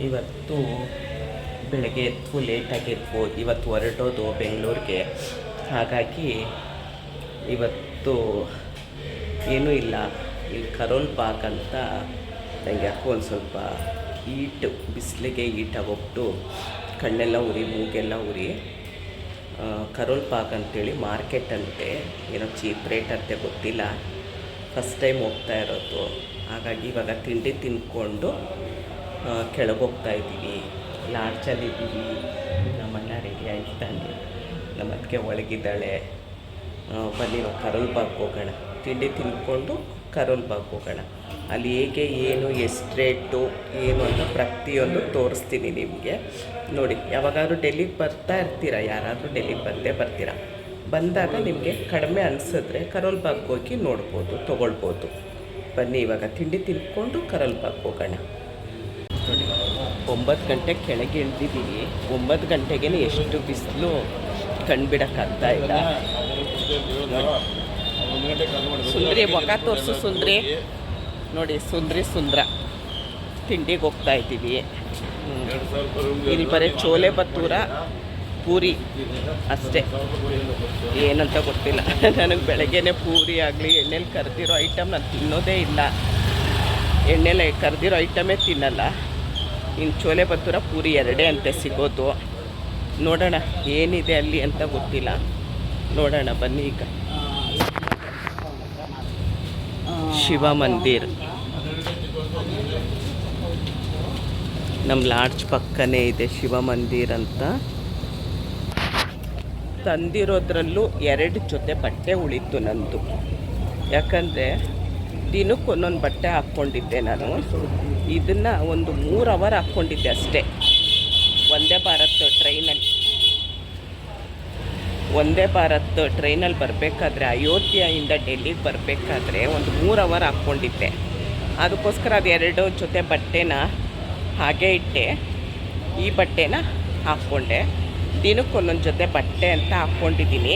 ಇವತ್ತು ಬೆಳಗ್ಗೆ ಎದ್ದು ಲೇಟಾಗಿದ್ವು. ಇವತ್ತು ಹೊರಟೋದು ಬೆಂಗಳೂರಿಗೆ. ಹಾಗಾಗಿ ಇವತ್ತು ಏನೂ ಇಲ್ಲ. ಇಲ್ಲಿ ಕರೋಲ್ ಪಾಕ್ ಅಂತ ನನಗೆ ಯಾಕೋ ಒಂದು ಸ್ವಲ್ಪ ಬಿಸಿಲಿಗೆ ಈಟಾಗೋಗ್ಬಿಟ್ಟು ಕಣ್ಣೆಲ್ಲ ಉರಿ, ಮೂಗೆಲ್ಲ ಉರಿ. ಕರೋಲ್ ಪಾಕ್ ಅಂತೇಳಿ ಮಾರ್ಕೆಟ್ ಅಂತೆ, ಏನೋ ಚೀಪ್ ರೇಟ್ ಅಂತೆ, ಗೊತ್ತಿಲ್ಲ. ಫಸ್ಟ್ ಟೈಮ್ ಹೋಗ್ತಾ ಇರೋದು. ಹಾಗಾಗಿ ಇವಾಗ ತಿಂಡಿ ತಿಂದ್ಕೊಂಡು ಕೆಳಗೋಗ್ತಾ ಇದ್ದೀವಿ. ಲಾಡ್ಜಲ್ಲಿದ್ದೀವಿ. ನಮ್ಮಣ್ಣ ರೆಡಿ ಆಯ್ತಾನೆ, ನಮ್ಮ ಅದಕ್ಕೆ ಒಳಗಿದ್ದಾಳೆ. ಬನ್ನಿ ಇವಾಗ ಕರೋಲ್ ಬಾಗ್ ಹೋಗೋಣ. ತಿಂಡಿ ತಿಂದ್ಕೊಂಡು ಕರೋಲ್ ಬಾಗ್ ಹೋಗೋಣ. ಅಲ್ಲಿ ಹೇಗೆ ಏನು ಎಷ್ಟು ರೇಟು ಏನು ಅಂತ ಪ್ರತಿಯೊಂದು ತೋರಿಸ್ತೀನಿ ನಿಮಗೆ. ನೋಡಿ, ಯಾವಾಗಾದ್ರೂ ಡೆಲ್ಲಿಗೆ ಬರ್ತಾ ಇರ್ತೀರ, ಯಾರಾದರೂ ಡೆಲ್ಲಿಗೆ ಬಂದೇ ಬರ್ತೀರ, ಬಂದಾಗ ನಿಮಗೆ ಕಡಿಮೆ ಅನಿಸಿದ್ರೆ ಕರೋಲ್ ಬಾಗ್ ಹೋಗಿ ನೋಡ್ಬೋದು, ತೊಗೊಳ್ಬೋದು. ಬನ್ನಿ ಇವಾಗ ತಿಂಡಿ ತಿಂದ್ಕೊಂಡು ಕರೋಲ್ ಬಾಗ್ ಹೋಗೋಣ. ನೋಡಿ, 9 ಗಂಟೆಗೆ ಕೆಳಗೆ ಇಳಿದಿದ್ದೀವಿ. 9 ಗಂಟೆಗೆ ಎಷ್ಟು ಬಿಸಿಲು ಕಂಡುಬಿಡೋಕ್ಕಾಗ್ತಾ ಇಲ್ಲ. ಸುಂದ್ರಿ ಮುಖ ತೋರಿಸು ಸುಂದ್ರಿ. ನೋಡಿ, ಸುಂದ್ರ ತಿಂಡಿಗೆ ಹೋಗ್ತಾ ಇದ್ದೀವಿ. ಇಲ್ಲಿ ಬರೀ ಚೋಲೆ ಬತ್ತೂರ ಪೂರಿ ಅಷ್ಟೇ, ಏನಂತ ಗೊತ್ತಿಲ್ಲ. ನನಗೆ ಬೆಳಗ್ಗೆನೇ ಪೂರಿ ಆಗಲಿ ಎಣ್ಣೆಲಿ ಕರೆದಿರೋ ಐಟಮ್ ನಾನು ತಿನ್ನೋದೇ ಇಲ್ಲ. ಎಣ್ಣೆಲಿ ಕರೆದಿರೋ ಐಟಮೇ ತಿನ್ನಲ್ಲ. ಇನ್ನು ಚೋಲೆ ಬತ್ತೂರ ಪೂರಿ ಎರಡೇ ಅಂತೆ ಸಿಗೋದು. ನೋಡೋಣ ಏನಿದೆ ಅಲ್ಲಿ ಅಂತ ಗೊತ್ತಿಲ್ಲ. ನೋಡೋಣ ಬನ್ನಿ. ಈಗ ಶಿವ ಮಂದಿರ್ ನಮ್ಮ ಲಾಡ್ಜ್ ಪಕ್ಕನೇ ಇದೆ ಶಿವ ಮಂದಿರ್ ಅಂತ. ತಂದಿರೋದ್ರಲ್ಲೂ 2 ಜೊತೆ ಬಟ್ಟೆ ಉಳಿತು ನಂದು. ಯಾಕಂದರೆ ದಿನಕ್ಕೆ ಒಂದೊಂದು ಬಟ್ಟೆ ಹಾಕ್ಕೊಂಡಿದ್ದೆ ನಾನು. ಇದನ್ನು ಒಂದು 3 ಅವರ್ ಹಾಕ್ಕೊಂಡಿದ್ದೆ ಅಷ್ಟೇ. ವಂದೇ ಭಾರತ್ ಟ್ರೈನಲ್ಲಿ ಬರಬೇಕಾದ್ರೆ, ಅಯೋಧ್ಯೆಯಿಂದ ಡೆಲ್ಲಿಗೆ ಬರಬೇಕಾದ್ರೆ ಒಂದು 3 ಅವರ್ ಹಾಕ್ಕೊಂಡಿದ್ದೆ. ಅದಕ್ಕೋಸ್ಕರ ಅದು 2 ಜೊತೆ ಬಟ್ಟೆನ ಹಾಗೆ ಇಟ್ಟೆ. ಈ ಬಟ್ಟೆನ ಹಾಕ್ಕೊಂಡೆ. ದಿನಕ್ಕೆ ಒಂದೊಂದು ಜೊತೆ ಬಟ್ಟೆ ಅಂತ ಹಾಕ್ಕೊಂಡಿದ್ದೀನಿ.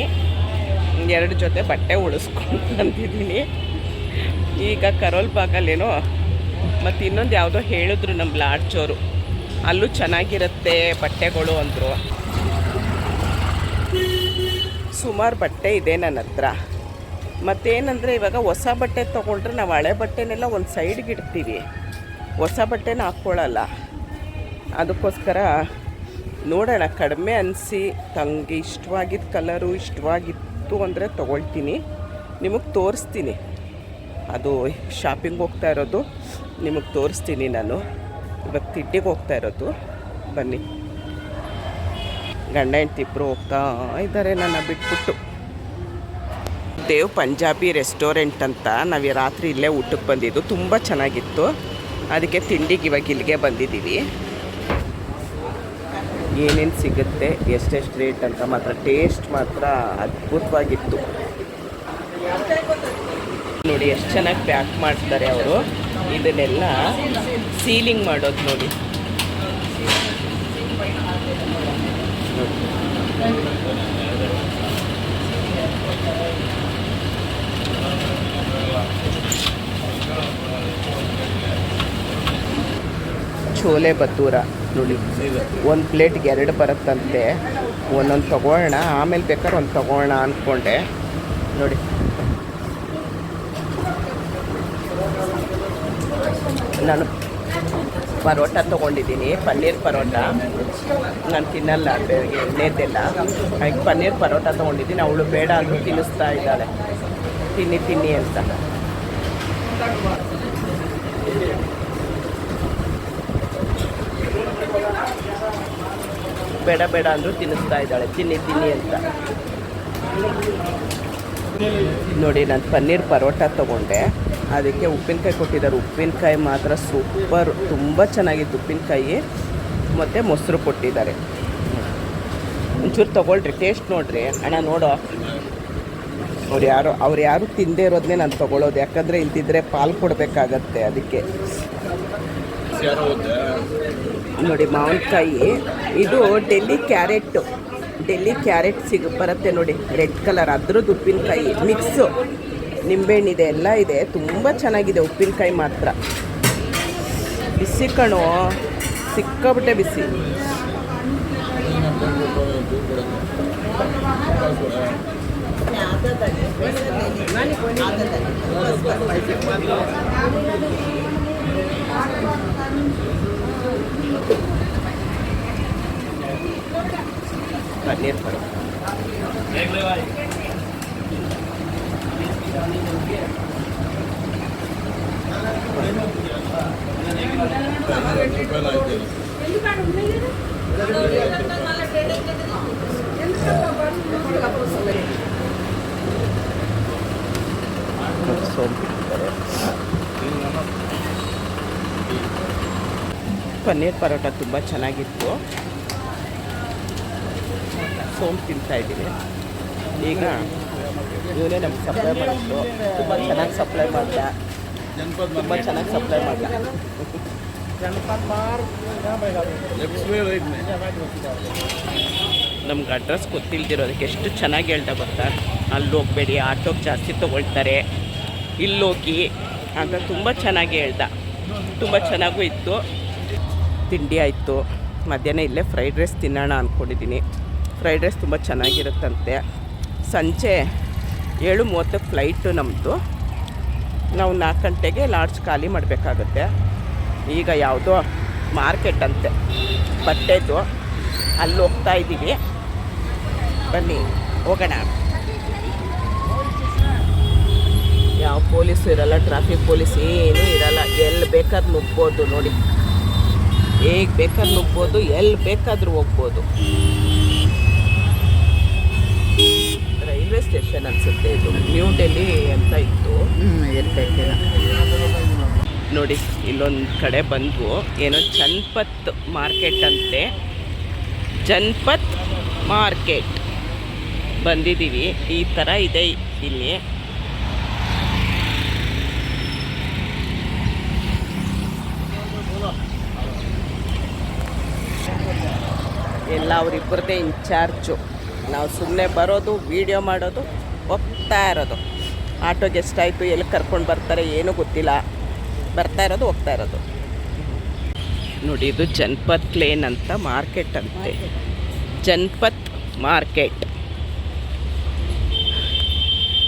2 ಜೊತೆ ಬಟ್ಟೆ ಉಳಿಸ್ಕೊಂಡು ಬಂದಿದ್ದೀನಿ. ಈಗ ಕರೋಲ್ ಬಾಗಲ್ಲೇನೋ ಮತ್ತು ಇನ್ನೊಂದು ಯಾವುದೋ ಹೇಳಿದ್ರು ನಮ್ಮ ಲಾಡ್ಜವರು, ಅಲ್ಲೂ ಚೆನ್ನಾಗಿರುತ್ತೆ ಬಟ್ಟೆಗಳು ಅಂದರು. ಸುಮಾರು ಬಟ್ಟೆ ಇದೆ ನನ್ನ ಹತ್ರ. ಮತ್ತೇನಂದರೆ ಇವಾಗ ಹೊಸ ಬಟ್ಟೆ ತೊಗೊಂಡ್ರೆ ನಾವು ಹಳೆ ಬಟ್ಟೆನೆಲ್ಲ ಒಂದು ಸೈಡ್ಗೆ ಇಡ್ತೀವಿ, ಹೊಸ ಬಟ್ಟೆನ ಹಾಕ್ಕೊಳ್ಳಲ್ಲ. ಅದಕ್ಕೋಸ್ಕರ ನೋಡೋಣ, ಕಡಿಮೆ ಅನಿಸಿ ತಂಗೆ ಇಷ್ಟವಾಗಿದ್ದ ಕಲರು ಇಷ್ಟವಾಗಿತ್ತು ಅಂದರೆ ತೊಗೊಳ್ತೀನಿ, ನಿಮಗೆ ತೋರಿಸ್ತೀನಿ. ಅದು ಶಾಪಿಂಗ್ ಹೋಗ್ತಾ ಇರೋದು ನಿಮಗೆ ತೋರಿಸ್ತೀನಿ. ನಾನು ಇವಾಗ ತಿಂಡಿಗೆ ಹೋಗ್ತಾ ಇರೋದು. ಬನ್ನಿ, ಗಂಡ ಹೆಂಡತಿ ಇಬ್ಬರು ಹೋಗ್ತಾ ಇದ್ದಾರೆ ನನ್ನ ಬಿಟ್ಬಿಟ್ಟು. ದೇವ್ ಪಂಜಾಬಿ ರೆಸ್ಟೋರೆಂಟ್ ಅಂತ ನಾವು ರಾತ್ರಿ ಇಲ್ಲೇ ಊಟಕ್ಕೆ ಬಂದಿದ್ದು. ತುಂಬ ಚೆನ್ನಾಗಿತ್ತು. ಅದಕ್ಕೆ ತಿಂಡಿಗೆ ಇವಾಗ ಇಲ್ಲಿಗೆ ಬಂದಿದ್ದೀವಿ. ಏನೇನು ಸಿಗುತ್ತೆ, ಎಷ್ಟೆಷ್ಟು ರೇಟ್ ಅಂತ ಮಾತ್ರ, ಟೇಸ್ಟ್ ಮಾತ್ರ ಅದ್ಭುತವಾಗಿತ್ತು. ನೋಡಿ ಎಷ್ಟು ಚೆನ್ನಾಗಿ ಪ್ಯಾಕ್ ಮಾಡ್ತಾರೆ ಅವರು. ಇದನ್ನೆಲ್ಲ ಸೀಲಿಂಗ್ ಮಾಡೋದು ನೋಡಿ. ಚೋಲೆ ಬತ್ತೂರ ನೋಡಿ, 1 ಪ್ಲೇಟ್ಗೆ 2 ಬರುತ್ತಂತೆ. ಒಂದೊಂದು ತೊಗೊಳ್ಳೋಣ, ಆಮೇಲೆ ಬೇಕಾದ್ರೆ ಒಂದು ತೊಗೊಳ್ಳೋಣ ಅಂದ್ಕೊಂಡೆ. ನೋಡಿ, ನಾನು ಪರೋಟ ತೊಗೊಂಡಿದ್ದೀನಿ, ಪನ್ನೀರ್ ಪರೋಟ. ನಾನು ತಿನ್ನಲ್ಲ ಬೆಳಗ್ಗೆ ಎಣ್ಣೆದ್ದೆಲ್ಲ, ಹಾಗೆ ಪನ್ನೀರ್ ಪರೋಟ ತೊಗೊಂಡಿದ್ದೀನಿ. ಅವಳು ಬೇಡ ಅಂದರೂ ತಿನ್ನಿಸ್ತಾ ಇದ್ದಾಳೆ, ತಿನ್ನಿ ಅಂತ. ಬೇಡ ಅಂದರೂ ತಿನ್ನಿಸ್ತಾ ಇದ್ದಾಳೆ, ತಿನ್ನಿ ಅಂತ. ನೋಡಿ, ನಾನು ಪನ್ನೀರ್ ಪರೋಟ ತೊಗೊಂಡೆ. ಅದಕ್ಕೆ ಉಪ್ಪಿನಕಾಯಿ ಕೊಟ್ಟಿದ್ದಾರೆ. ಉಪ್ಪಿನಕಾಯಿ ಮಾತ್ರ ಸೂಪರ್, ತುಂಬ ಚೆನ್ನಾಗಿತ್ತು ಉಪ್ಪಿನಕಾಯಿ. ಮತ್ತು ಮೊಸರು ಕೊಟ್ಟಿದ್ದಾರೆ. ಒಂಚೂರು ತೊಗೊಳ್ರಿ, ಟೇಸ್ಟ್ ನೋಡಿರಿ. ಅಣ್ಣ ನೋಡೋ, ಅವ್ರು ಯಾರು ತಿಂದೇ ಇರೋದನ್ನೇ ನಾನು ತೊಗೊಳ್ಳೋದು. ಯಾಕಂದರೆ ಇಲ್ದಿದ್ರೆ ಪಾಲು ಕೊಡಬೇಕಾಗತ್ತೆ. ಅದಕ್ಕೆ ನೋಡಿ, ಮಾವಿನಕಾಯಿ ಇದು ಡೆಲ್ಲಿ ಕ್ಯಾರೆಟ್ ಬರುತ್ತೆ ನೋಡಿ, ರೆಡ್ ಕಲರ್. ಅದ್ರದ್ದು ಉಪ್ಪಿನಕಾಯಿ ಮಿಕ್ಸು, ನಿಂಬೆಹಣ್ಣಿದೆ, ಎಲ್ಲ ಇದೆ. ತುಂಬ ಚೆನ್ನಾಗಿದೆ ಉಪ್ಪಿನಕಾಯಿ ಮಾತ್ರ. ಬಿಸಿ ಕಣೋ, ಸಿಕ್ಕಾಬಿಟ್ಟೆ ಬಿಸಿ. ಪನ್ನೀರ್ ಪರೋಟ ಪನ್ನೀರ್ ಪರೋಟ ತುಂಬ ಚೆನ್ನಾಗಿತ್ತು. ಸೋಂಪು ತಿಂತಾ ಇದ್ದೀನಿ. ಈಗ ಇವನೇ ನಮ್ಗೆ ಸಪ್ಲೈ ಮಾಡಿದ್ದು. ತುಂಬ ಚೆನ್ನಾಗಿ ಸಪ್ಲೈ ಮಾಡ್ದ. ನಮ್ಗೆ ಅಡ್ರೆಸ್ ಗೊತ್ತಿಲ್ದಿರೋದಕ್ಕೆ ಎಷ್ಟು ಚೆನ್ನಾಗಿ ಹೇಳ್ದ ಗೊತ್ತಾ. ಅಲ್ಲಿ ಹೋಗ್ಬೇಡಿ, ಆಟೋಗೆ ಜಾಸ್ತಿ ತೊಗೊಳ್ತಾರೆ, ಇಲ್ಲೋಗಿ ಅಂತ ತುಂಬ ಚೆನ್ನಾಗಿ ಹೇಳ್ದ. ತುಂಬ ಚೆನ್ನಾಗೂ ಇತ್ತು. ತಿಂಡಿ ಆಯಿತು. ಮಧ್ಯಾಹ್ನ ಇಲ್ಲೇ ಫ್ರೈಡ್ ರೈಸ್ ತಿನ್ನೋಣ ಅಂದ್ಕೊಂಡಿದ್ದೀನಿ. ಫ್ರೈಡ್ ರೈಸ್ ತುಂಬ ಚೆನ್ನಾಗಿರುತ್ತಂತೆ. ಸಂಜೆ 7:30 ಫ್ಲೈಟು ನಮ್ಮದು. ನಾವು 4 ಗಂಟೆಗೆ ಲಾಡ್ಜ್ ಖಾಲಿ ಮಾಡಬೇಕಾಗುತ್ತೆ. ಈಗ ಯಾವುದೋ ಮಾರ್ಕೆಟ್ ಅಂತೆ ಬಟ್ಟೆದು, ಅಲ್ಲಿ ಹೋಗ್ತಾ ಇದ್ದೀವಿ. ಬನ್ನಿ ಹೋಗೋಣ. ಯಾವ ಪೊಲೀಸು ಇರಲ್ಲ, ಟ್ರಾಫಿಕ್ ಪೊಲೀಸ್ ಏನೂ ಇರಲ್ಲ. ಎಲ್ಲಿ ಬೇಕಾದ್ರೂ ನುಗ್ಬೋದು ನೋಡಿ. ಹೇಗೆ ಬೇಕಾದ್ರೂ ನುಗ್ಬೋದು, ಎಲ್ಲಿ ಬೇಕಾದರೂ ಹೋಗ್ಬೋದು. ರೈಲ್ವೆ ಸ್ಟೇಷನ್ ಅನಿಸುತ್ತೆ ಇದು. ನ್ಯೂ ಡೆಲ್ಲಿ ಅಂತ ಇತ್ತು. ನೋಡಿ ಇಲ್ಲೊಂದು ಕಡೆ ಬಂದು ಏನೋ ಜನಪತ್ ಮಾರ್ಕೆಟ್ ಅಂತೆ. ಜನಪತ್ ಮಾರ್ಕೆಟ್ ಬಂದಿದ್ದೀವಿ. ಈ ಥರ ಇದೆ ಇಲ್ಲಿ. ಎಲ್ಲ ಅವರಿಬ್ಬರದೇ ಇನ್ಚಾರ್ಜು. ನಾವು ಸುಮ್ಮನೆ ಬರೋದು, ವೀಡಿಯೋ ಮಾಡೋದು, ಹೋಗ್ತಾ ಇರೋದು. ಆಟೋಗೆ ಎಷ್ಟಾಯಿತು, ಎಲ್ಲಿ ಕರ್ಕೊಂಡು ಬರ್ತಾರೆ ಏನೂ ಗೊತ್ತಿಲ್ಲ. ಬರ್ತಾ ಇರೋದು, ಹೋಗ್ತಾ ಇರೋದು. ನೋಡಿ ಇದು ಜನಪತ್ ಲೇನ್ ಅಂತ ಮಾರ್ಕೆಟ್ ಅಂತೆ. ಜನಪತ್ ಮಾರ್ಕೆಟ್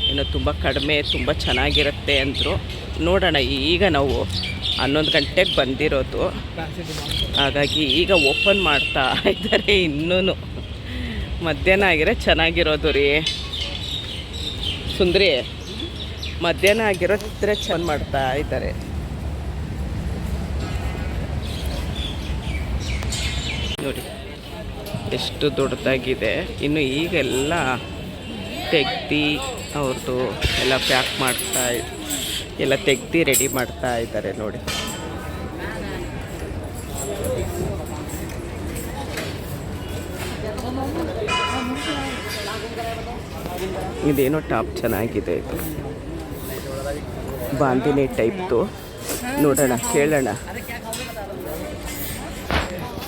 ಏನೋ ತುಂಬ ಕಡಿಮೆ, ತುಂಬ ಚೆನ್ನಾಗಿರುತ್ತೆ ಅಂದರು. ನೋಡೋಣ. ಈಗ ನಾವು 11 ಗಂಟೆಗೆ ಬಂದಿರೋದು. ಹಾಗಾಗಿ ಈಗ ಓಪನ್ ಮಾಡ್ತಾ ಇದ್ದಾರೆ. ಇನ್ನೂ ಮಧ್ಯಾಹ್ನ ಆಗಿರೋ ಚೆನ್ನಾಗಿರೋದು ರೀ ಸುಂದ್ರಿ. ಮಧ್ಯಾಹ್ನ ಆಗಿರೋದ್ರೆ ಚೆಂದ ಮಾಡ್ತಾ ಇದ್ದಾರೆ. ನೋಡಿ ಎಷ್ಟು ದೊಡ್ಡದಾಗಿದೆ. ಇನ್ನು ಈಗೆಲ್ಲ ತೆಗ್ದು ಅವ್ರದ್ದು ಎಲ್ಲ ಪ್ಯಾಕ್ ಮಾಡ್ತಾ, ಎಲ್ಲ ತೆಗ್ದು ರೆಡಿ ಮಾಡ್ತಾ ಇದ್ದಾರೆ ನೋಡಿ. ಇದೇನೋ ಟಾಪ್ ಚೆನ್ನಾಗಿದೆ. ಇದು ಬಾಂದಿನಿ ಟೈಪ್ದು. ನೋಡೋಣ, ಕೇಳೋಣ.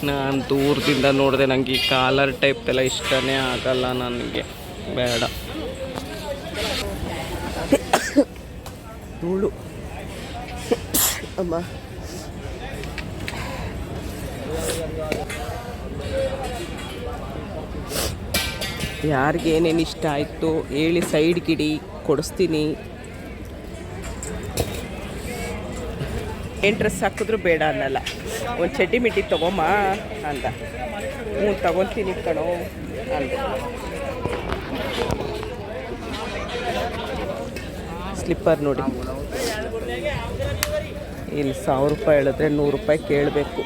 ನಾನು ದೂರದಿಂದ ನೋಡಿದೆ. ನನಗೆ ಈ ಕಾಲರ್ ಟೈಪ್ ಎಲ್ಲ ಇಷ್ಟನೇ ಆಗಲ್ಲ. ನನಗೆ ಬೇಡ. ಧೂಳು ಅಮ್ಮ. ಯಾರಿಗೇನೇನು ಇಷ್ಟ ಆಯಿತು ಹೇಳಿ, ಸೈಡ್ಗಿಡಿ ಕೊಡಿಸ್ತೀನಿ. ಏನು ಡ್ರೆಸ್ ಹಾಕಿದ್ರು ಬೇಡ ಅನ್ನಲ್ಲ. ಒಂದು ಚಡ್ಡಿ ಮಿಡ್ಡಿ ತೊಗೊಮ್ಮ ಅಂದ. ತಗೊತೀನಿ ಕಣೋ ಅಂದ. ಸ್ಲಿಪ್ಪರ್ ನೋಡಿ, ಇಲ್ಲಿ 1000 ರೂಪಾಯಿ ಹೇಳಿದ್ರೆ 100 ರೂಪಾಯಿ ಕೇಳಬೇಕು.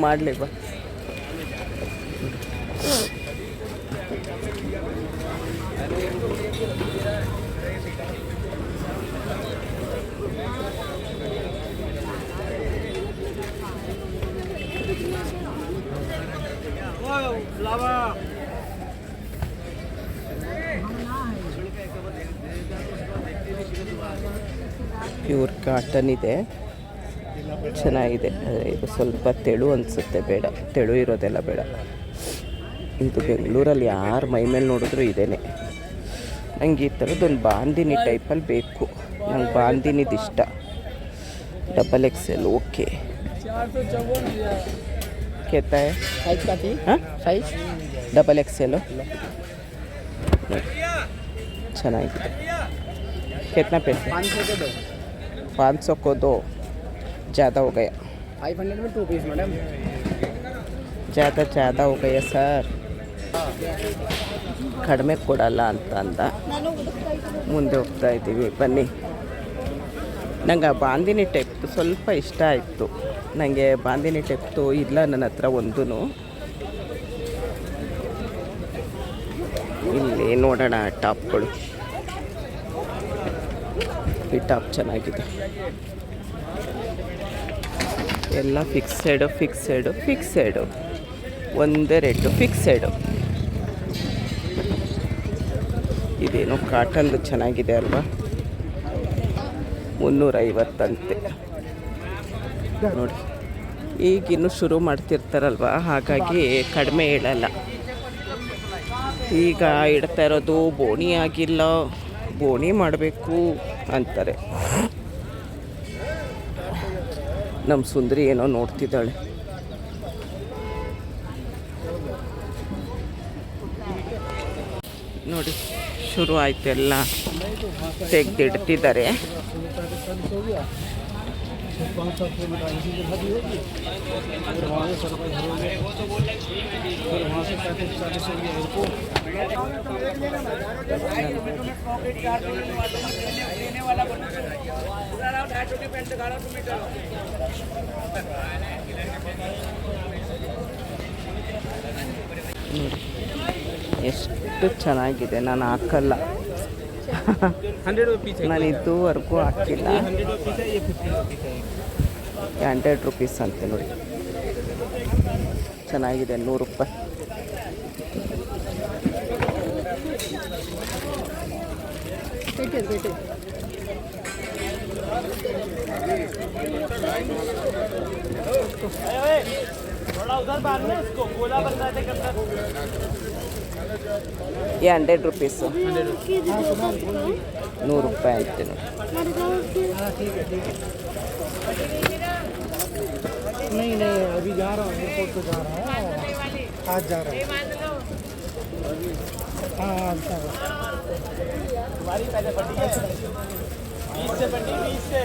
ಮಾಡಲಿ ಬಾ. ಪ್ಯೂರ್ ಕಾಟನ್ ಇದೆ, ಚೆನ್ನಾಗಿದೆ. ಇದು ಸ್ವಲ್ಪ ತೆಳು ಅನಿಸುತ್ತೆ, ಬೇಡ. ತೆಳು ಇರೋದೆಲ್ಲ ಬೇಡ. ಇದು ಬೆಂಗಳೂರಲ್ಲಿ ಯಾರು ಮೈ ಮೇಲೆ ನೋಡಿದ್ರು ಇದೇನೆ. ನಂಗೆ ಈ ಥರದ್ದೊಂದು ಬಾಂದಿನಿ ಟೈಪಲ್ಲಿ ಬೇಕು. ನಂಗೆ ಬಾಂದಿನಿದು ಇಷ್ಟ. XXL okay. कहता है साइज का थी हाँ साइज XXL ಚೆನ್ನಾಗಿದೆ. कितना पैसे? 500 के दो. 500 को दो. ज़्यादा हो गया. 500 में 2 पीस मैडम. ज़्यादा हो गया ಸರ್. ಕಡಿಮೆ ಕೊಡಲ್ಲ ಅಂತ ಅಂದ. ಮುಂದೆ ಹೋಗ್ತಾ ಇದ್ದೀವಿ ಬನ್ನಿ. ನಂಗೆ ಆ ಬಾಂದಿನಿ ಟೈಪ್ದು ಸ್ವಲ್ಪ ಇಷ್ಟ ಆಯಿತು. ನನಗೆ ಬಾಂದಿನಿ ಟೈಪ್ದು ಇಲ್ಲ ನನ್ನ ಹತ್ರ ಒಂದೂ. ಇಲ್ಲಿ ನೋಡೋಣ ಟಾಪ್ಗಳು. ಈ ಟಾಪ್ ಚೆನ್ನಾಗಿದೆ. ಎಲ್ಲ ಫಿಕ್ಸೆಡು ಒಂದೇ ರೇಟು ಫಿಕ್ಸೆಡು. ಇದೇನೋ ಕಾಟನ್ದು ಚೆನ್ನಾಗಿದೆ ಅಲ್ವಾ. 350 ಅಂತೆ ನೋಡಿ. ಈಗಿನ್ನೂ ಶುರು ಮಾಡ್ತಿರ್ತಾರಲ್ವ, ಹಾಗಾಗಿ ಕಡಿಮೆ ಹೇಳಲ್ಲ. ಈಗ ಇಡ್ತಾ ಇರೋದು ಬೋಣಿ ಆಗಿಲ್ಲ, ಬೋಣಿ ಮಾಡಬೇಕು ಅಂತಾರೆ. ನಮ್ಮ ಸುಂದರಿ ಏನೋ ನೋಡ್ತಿದ್ದಾಳೆ. ನೋಡಿ ಶುರು ಆಯಿತು, ಎಲ್ಲ ತೆಗೆದಿಡ್ತಿದ್ದಾರೆ. ಎಷ್ಟು ಚೆನ್ನಾಗಿದೆ. ನಾನು ಹಾಕಲ್ಲ, ನಾನು ಇದುವರೆಗೂ ಹಾಕಿಲ್ಲ. 100 ರೂಪೀಸ್ ಅಂತೆ ನೋಡಿ. ಚೆನ್ನಾಗಿದೆ. 100 ರೂಪಾಯಿ. ये 100 रुपीस 100 रुपये आते ನೋಡಿ. नहीं अभी जा रहा हूँ, एयरपोर्ट पे जा रहा है. आज जा रहा हूँ. हाँ आज जा रहा हूँ. तुम्हारी पहले पट्टी 20 से पट्टी 20 से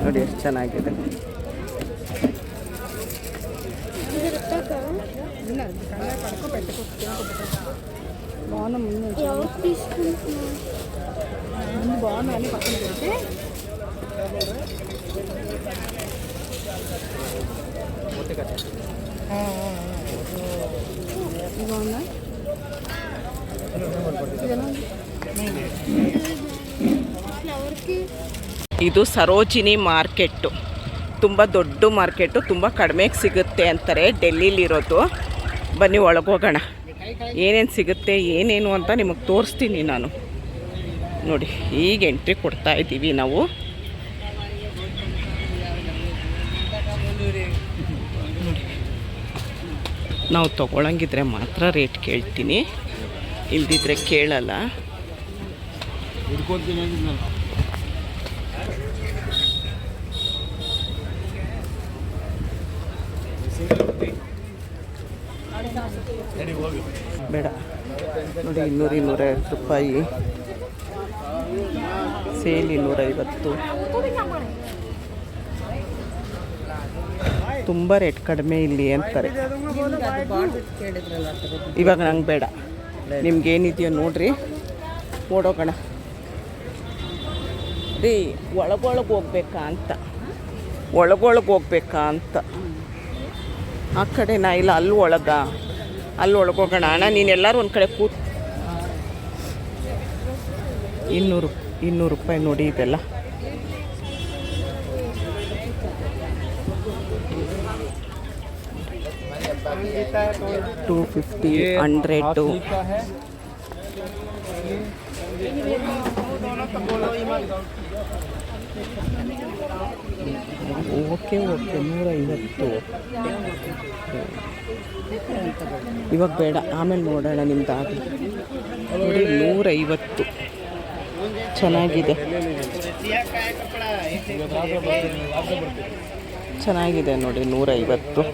ನೋಡಿ ಎಷ್ಟು ಚೆನ್ನಾಗಿದೆ. బాగుంది పక్కన పెడితే బాగుందా? ಇದು ಸರೋಜಿನಿ ಮಾರ್ಕೆಟ್ಟು. ತುಂಬ ದೊಡ್ಡ ಮಾರ್ಕೆಟು, ತುಂಬ ಕಡಿಮೆಗೆ ಸಿಗುತ್ತೆ ಅಂತಾರೆ ಡೆಲ್ಲಿಲಿರೋದು. ಬನ್ನಿ ಒಳಗೋಗೋಣ, ಏನೇನು ಸಿಗುತ್ತೆ ಏನೇನು ಅಂತ ನಿಮಗೆ ತೋರಿಸ್ತೀನಿ ನಾನು. ನೋಡಿ ಈಗ ಎಂಟ್ರಿ ಕೊಡ್ತಾ ಇದ್ದೀವಿ ನಾವು. ನಾವು ತೊಗೊಳಂಗಿದ್ರೆ ಮಾತ್ರ ರೇಟ್ ಕೇಳ್ತೀನಿ, ಇಲ್ದಿದ್ರೆ ಕೇಳಲ್ಲ. ಬೇಡ ನೋಡಿ, 200-250 ರೂಪಾಯಿ ಸೇಲ್. 250. ತುಂಬ ರೇಟ್ ಕಡಿಮೆ ಇಲ್ಲಿ ಅಂತಾರೆ. ಇವಾಗ ನಂಗೆ ಬೇಡ, ನಿಮ್ಗೇನಿದೆಯೋ ನೋಡ್ರಿ, ಓಡೋಗೋಣ ರೀ. ಒಳಗೊಳಗೆ ಹೋಗ್ಬೇಕಾ ಅಂತ, ಒಳಗೊಳಗೆ ಅಂತ. ಆ ಕಡೆನಾ? ಇಲ್ಲ ಅಲ್ಲಿ ಒಳಗೋಗೋಣ. ಅಣ್ಣ ನೀನೆಲ್ಲರೂ ಒಂದು ಕಡೆ ಕೂತ್. 200 ರೂಪಾಯಿ ನೋಡಿ ಇದೆಲ್ಲ. $250, $100. ಓಕೆ 150. ಇವಾಗ ಬೇಡ, ಆಮೇಲೆ ನೋಡೋಣ ನಿಮ್ದಾಗಲಿ. ನೋಡಿ 150 ಚೆನ್ನಾಗಿದೆ, ಚೆನ್ನಾಗಿದೆ ನೋಡಿ 150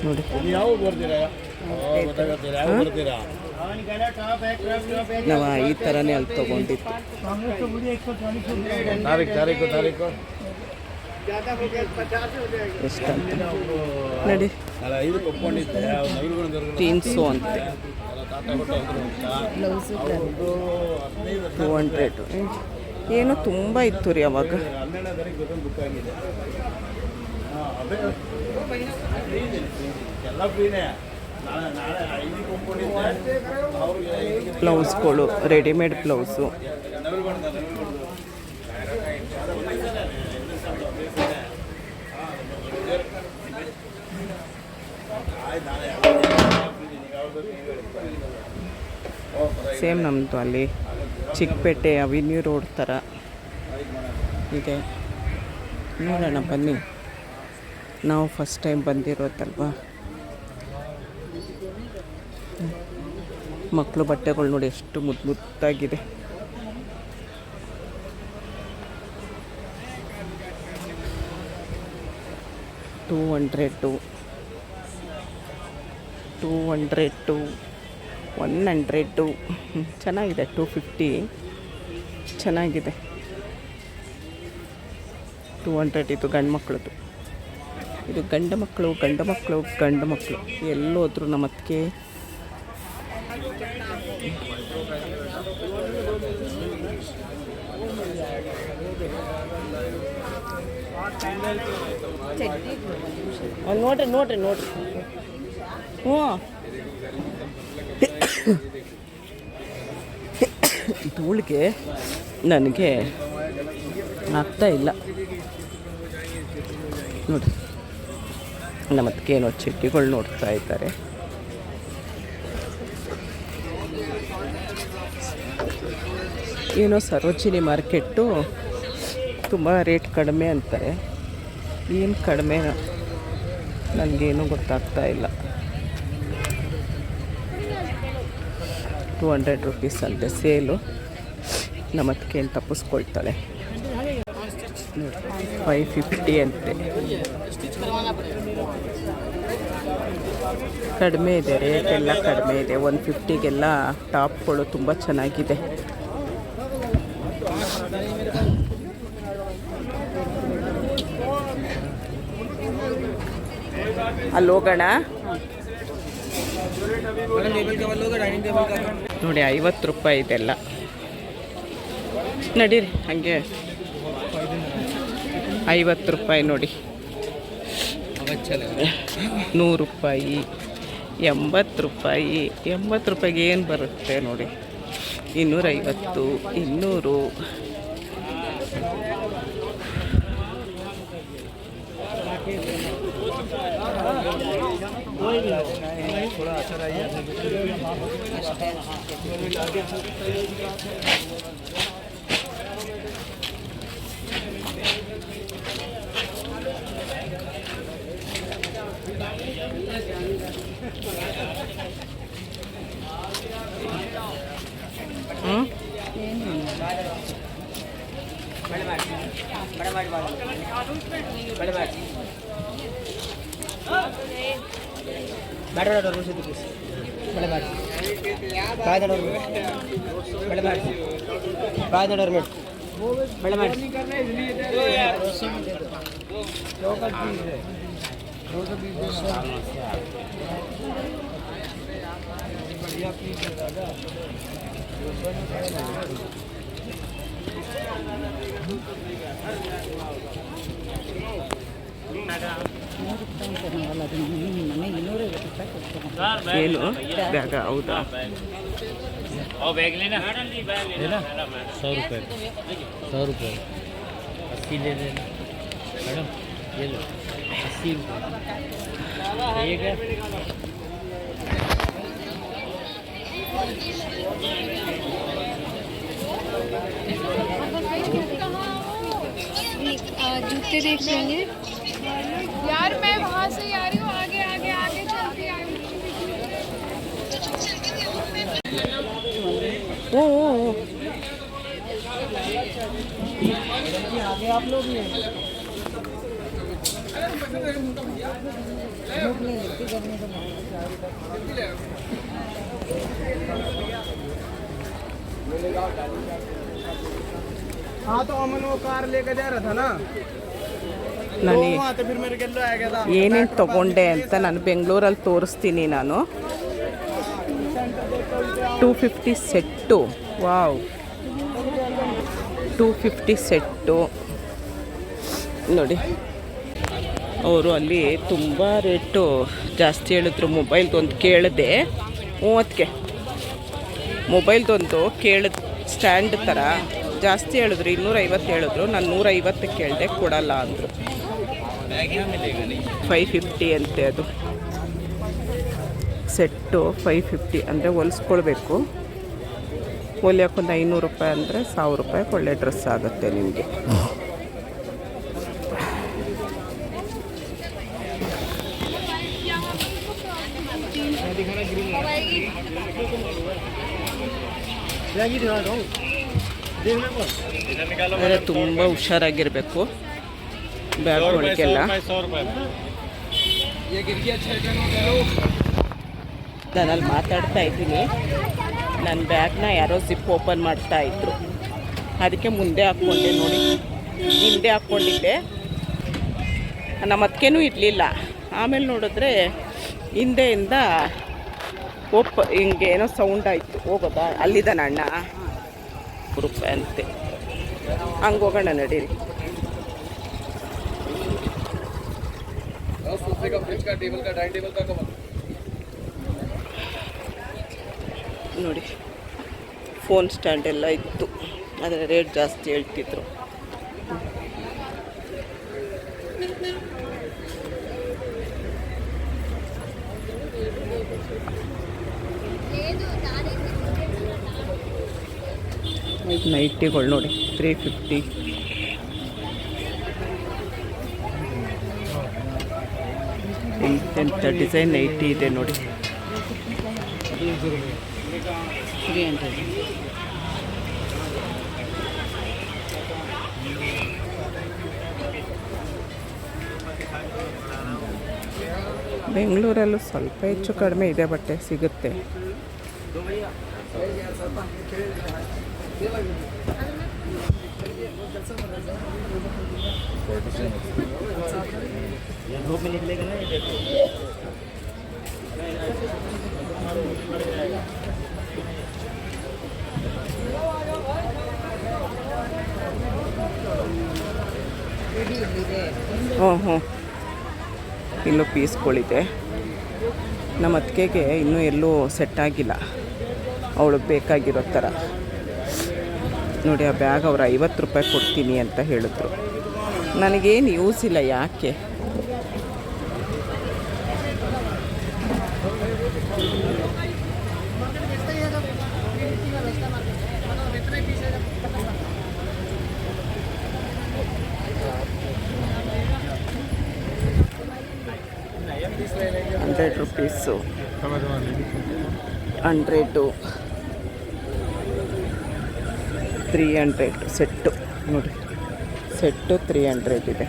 ನೋಡಿ. ನಾವು ಈ ಥರನೇ ಅಲ್ಲಿ ತೊಗೊಂಡಿತ್ತು. ಎಷ್ಟಂತ ನೋಡಿ, 300 ಅಂತೆ, 200. ಏನೋ ತುಂಬ ಇತ್ತು ರೀ ಅವಾಗ. ಬ್ಲೌಸ್ಗಳು, ರೆಡಿಮೇಡ್ ಬ್ಲೌಸು. ಸೇಮ್ ನಮ್ಮದು ಅಲ್ಲಿ ಚಿಕ್ಕಪೇಟೆ ಅವಿನ್ಯೂ ರೋಡ್ ಥರ ಇದೆ. ನೋಡೋಣ ಬನ್ನಿ, ನಾವು ಫಸ್ಟ್ ಟೈಮ್ ಬಂದಿರೋದಲ್ವ. ಮಕ್ಕಳು ಬಟ್ಟೆಗಳು ನೋಡಿ ಎಷ್ಟು ಮುದ್ದಾಗಿದೆ. $200, 100. ಚೆನ್ನಾಗಿದೆ. 250 ಚೆನ್ನಾಗಿದೆ. 200 ಇದು ಗಂಡು ಮಕ್ಕಳದು. ಇದು ಗಂಡು ಮಕ್ಕಳು ಎಲ್ಲೋದ್ರು ನಮ್ಮ ಅದಕ್ಕೆ. ನೋಡ್ರಿ ಹ್ಞೂ ಧೂಳಿಗೆ ನನಗೆ ಆಗ್ತಾ ಇಲ್ಲ ನೋಡಿ. ನಮ್ಮದಕ್ಕೆ ಏನೋ ಚಡ್ಡಿಗಳು ನೋಡ್ತಾ ಇದ್ದಾರೆ. ಏನೋ ಸರೋಜಿನಿ ಮಾರ್ಕೆಟ್ಟು ತುಂಬ ರೇಟ್ ಕಡಿಮೆ ಅಂತಾರೆ. ಏನು ಕಡಿಮೆ ನನಗೇನು ಗೊತ್ತಾಗ್ತಾ ಇಲ್ಲ. 200 ರೂಪೀಸ್ ಅಂತೆ ಸೇಲು. ನಮ್ಮದಕ್ಕೆ ಏನು ತಪ್ಪಿಸ್ಕೊಳ್ತಾಳೆ. 550 ಅಂತೆ. ಕಡಿಮೆ ಇದೆ, ರೇಟ್ ಎಲ್ಲ ಕಡಿಮೆ ಇದೆ. 150ಗೆಲ್ಲ ಟಾಪ್ಗಳು ತುಂಬ ಚೆನ್ನಾಗಿದೆ. ಅಲ್ಲಿ ಹೋಗೋಣ ನೋಡಿ. 50 ರೂಪಾಯಿ ಇದೆಲ್ಲ. ನಡೀರಿ ಹಾಗೆ. 50 ರೂಪಾಯಿ ನೋಡಿ. 100 ರೂಪಾಯಿ, 80 ರೂಪಾಯಿ. 80 ರೂಪಾಯಿಗೆ ಏನು ಬರುತ್ತೆ ನೋಡಿ. 250, 200. ಏನು ಬ್ಯಾಗ? ಹೌದಾ? 100 रुपये 100 रुपये 80 ले लेना मैडम, ये लो 80 रुपये ठीक है। जूते देख लेंगे यार। मैं वहाँ से ही आ रही हूँ, आगे आगे आगे चलती आई हूँ। ओ आगे आप लोग नहीं हाँ तो अमन वो कार लेके जा रहा था ना ನಾನು वहाँ तो फिर मेरे ಗೆಲ್ಲೋ आ था ಏನೇನು ತೊಗೊಂಡೆ ಅಂತ ನಾನು ಬೆಂಗಳೂರಲ್ಲಿ ತೋರಿಸ್ತೀನಿ ನಾನು. 250 ಸೆಟ್ಟು, ವಾವ್ 250 ಸೆಟ್ಟು ನೋಡಿ. ಅವರು ಅಲ್ಲಿ ತುಂಬ ರೇಟು ಜಾಸ್ತಿ ಹೇಳಿದ್ರು. ಮೊಬೈಲ್ದೊಂದು ಕೇಳಿದೆ 30ಕ್ಕೆ. ಮೊಬೈಲ್ದೊಂದು ಸ್ಟ್ಯಾಂಡ್ ಥರ ಜಾಸ್ತಿ ಹೇಳಿದ್ರು, 250 ಹೇಳಿದ್ರು. ನಾನು 150 ಕೇಳಿದೆ, ಕೊಡಲ್ಲ ಅಂದರು. 550 ಅಂತೆ ಅದು ಸೆಟ್ಟು. 550 ಅಂದರೆ ಹೊಲಿಸ್ಕೊಳ್ಬೇಕು. ಹೊಲಿಯೋಕ್ಕೊಂದು 500 ರೂಪಾಯಿ ಅಂದರೆ 1000 ರೂಪಾಯಿಗೆ ಒಳ್ಳೆ ಡ್ರೆಸ್ ಆಗುತ್ತೆ ನಿಮಗೆ. ಅಂದರೆ ತುಂಬ ಹುಷಾರಾಗಿರಬೇಕು ಬ್ಯಾಗ್ಗಳಿಗೆಲ್ಲ. ನಾನಲ್ಲಿ ಮಾತಾಡ್ತಾ ಇದ್ದೀನಿ, ನನ್ನ ಬ್ಯಾಗ್ನ ಯಾರೋ ಜಿಪ್ ಓಪನ್ ಮಾಡ್ತಾ ಇದ್ರು, ಅದಕ್ಕೆ ಮುಂದೆ ಹಾಕ್ಕೊಂಡೆ ನೋಡಿ. ಹಿಂದೆ ಹಾಕ್ಕೊಂಡಿದ್ದೆ, ನಮ್ಮ ಅದಕ್ಕೇನೂ ಇರಲಿಲ್ಲ. ಆಮೇಲೆ ನೋಡಿದ್ರೆ ಹಿಂದೆಯಿಂದ ಹಿಂಗೆ ಏನೋ ಸೌಂಡ್ ಆಯಿತು. ಹೋಗೋದಾ? ಅಲ್ಲಿದ್ದಾನ ಅಣ್ಣ. ರೂಪಾಯಿ ಅಂತೆ. ಹಂಗೆ ಹೋಗೋಣ ನಡೀರಿ. ನೋಡಿ ಫೋನ್ ಸ್ಟ್ಯಾಂಡ್ ಎಲ್ಲ ಇತ್ತು, ಆದರೆ ರೇಟ್ ಜಾಸ್ತಿ ಹೇಳ್ತಿದ್ರು. ನೈಟಿಗಳು ನೋಡಿ 350. ಎಂತೆಂಥ ಡಿಸೈನ್ ನೈಟಿ ಇದೆ ನೋಡಿ. 300. ಬೆಂಗಳೂರಲ್ಲೂ ಸ್ವಲ್ಪ ಹೆಚ್ಚು ಕಡಿಮೆ ಇದೆ, ಬಟ್ಟೆ ಸಿಗುತ್ತೆ. धूप में निकलेगा ना, ये देखो। ಹ್ಞೂ ಇಲ್ಲೂ ಪೀಸ್ಗಳಿದೆ. ನಮ್ಮ ಅತ್ತಿಗೆಗೆ ಇನ್ನೂ ಎಲ್ಲೂ ಸೆಟ್ ಆಗಿಲ್ಲ, ಅವಳು ಬೇಕಾಗಿರೋ ಥರ ನೋಡಿ. ಆ ಬ್ಯಾಗ್ ಅವರು 50 ರೂಪಾಯಿ ಕೊಡ್ತೀನಿ ಅಂತ ಹೇಳಿದ್ರು. ನನಗೇನು ಯೂಸ್ ಇಲ್ಲ, ಯಾಕೆ? ₹100 100 300 ಸೆಟ್ಟು ನೋಡಿ. ಸೆಟ್ಟು 300 ಇದೆ.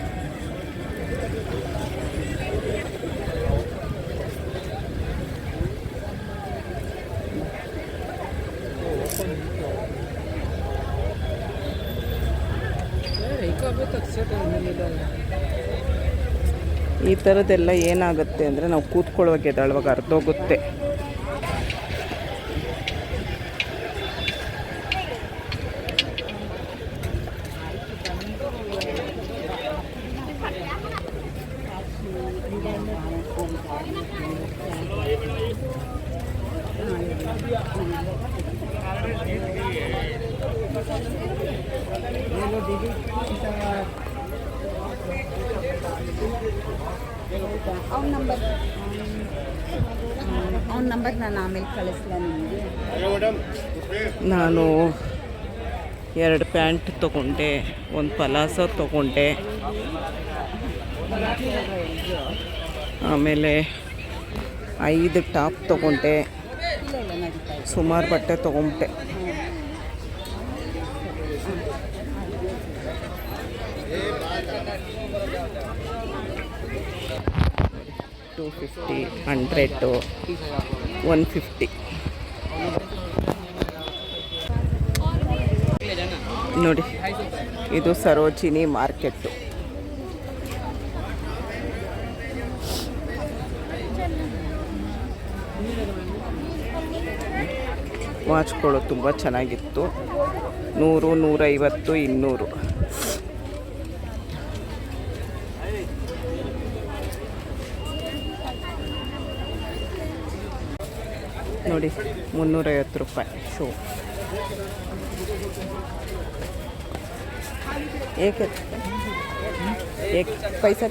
ಈ ಥರದ್ದೆಲ್ಲ ಏನಾಗುತ್ತೆ ಅಂದರೆ ನಾವು ಕೂತ್ಕೊಳ್ಳುವಾಗ ಎದ್ದೇಳುವಾಗ ಅರ್ಧೋಗುತ್ತೆ. ಅವ್ನ ನಂಬರ್ ನಾನು ಆಮೇಲೆ ಕಳಿಸ್ಲ ನಿಮಗೆ. ನಾನು 2 ಪ್ಯಾಂಟ್ ತೊಗೊಂಡೆ, ಒಂದು ಪಲಾಸೋ ತೊಗೊಂಡೆ, ಆಮೇಲೆ 5 ಟಾಪ್ ತೊಗೊಂಡೆ, ಸುಮಾರು ಬಟ್ಟೆ ತೊಗೊಂಡೆ. $250, $100, $150. ನೋಡಿ, ಇದು ಸರೋಜಿನಿ ಮಾರ್ಕೆಟ್ಟು. ವಾಚ್ಗಳು ತುಂಬ ಚೆನ್ನಾಗಿತ್ತು. 100, 150, 200. ನೋಡಿ, $350 ಶೂ. ಏಕೆ ಪೈಸಾ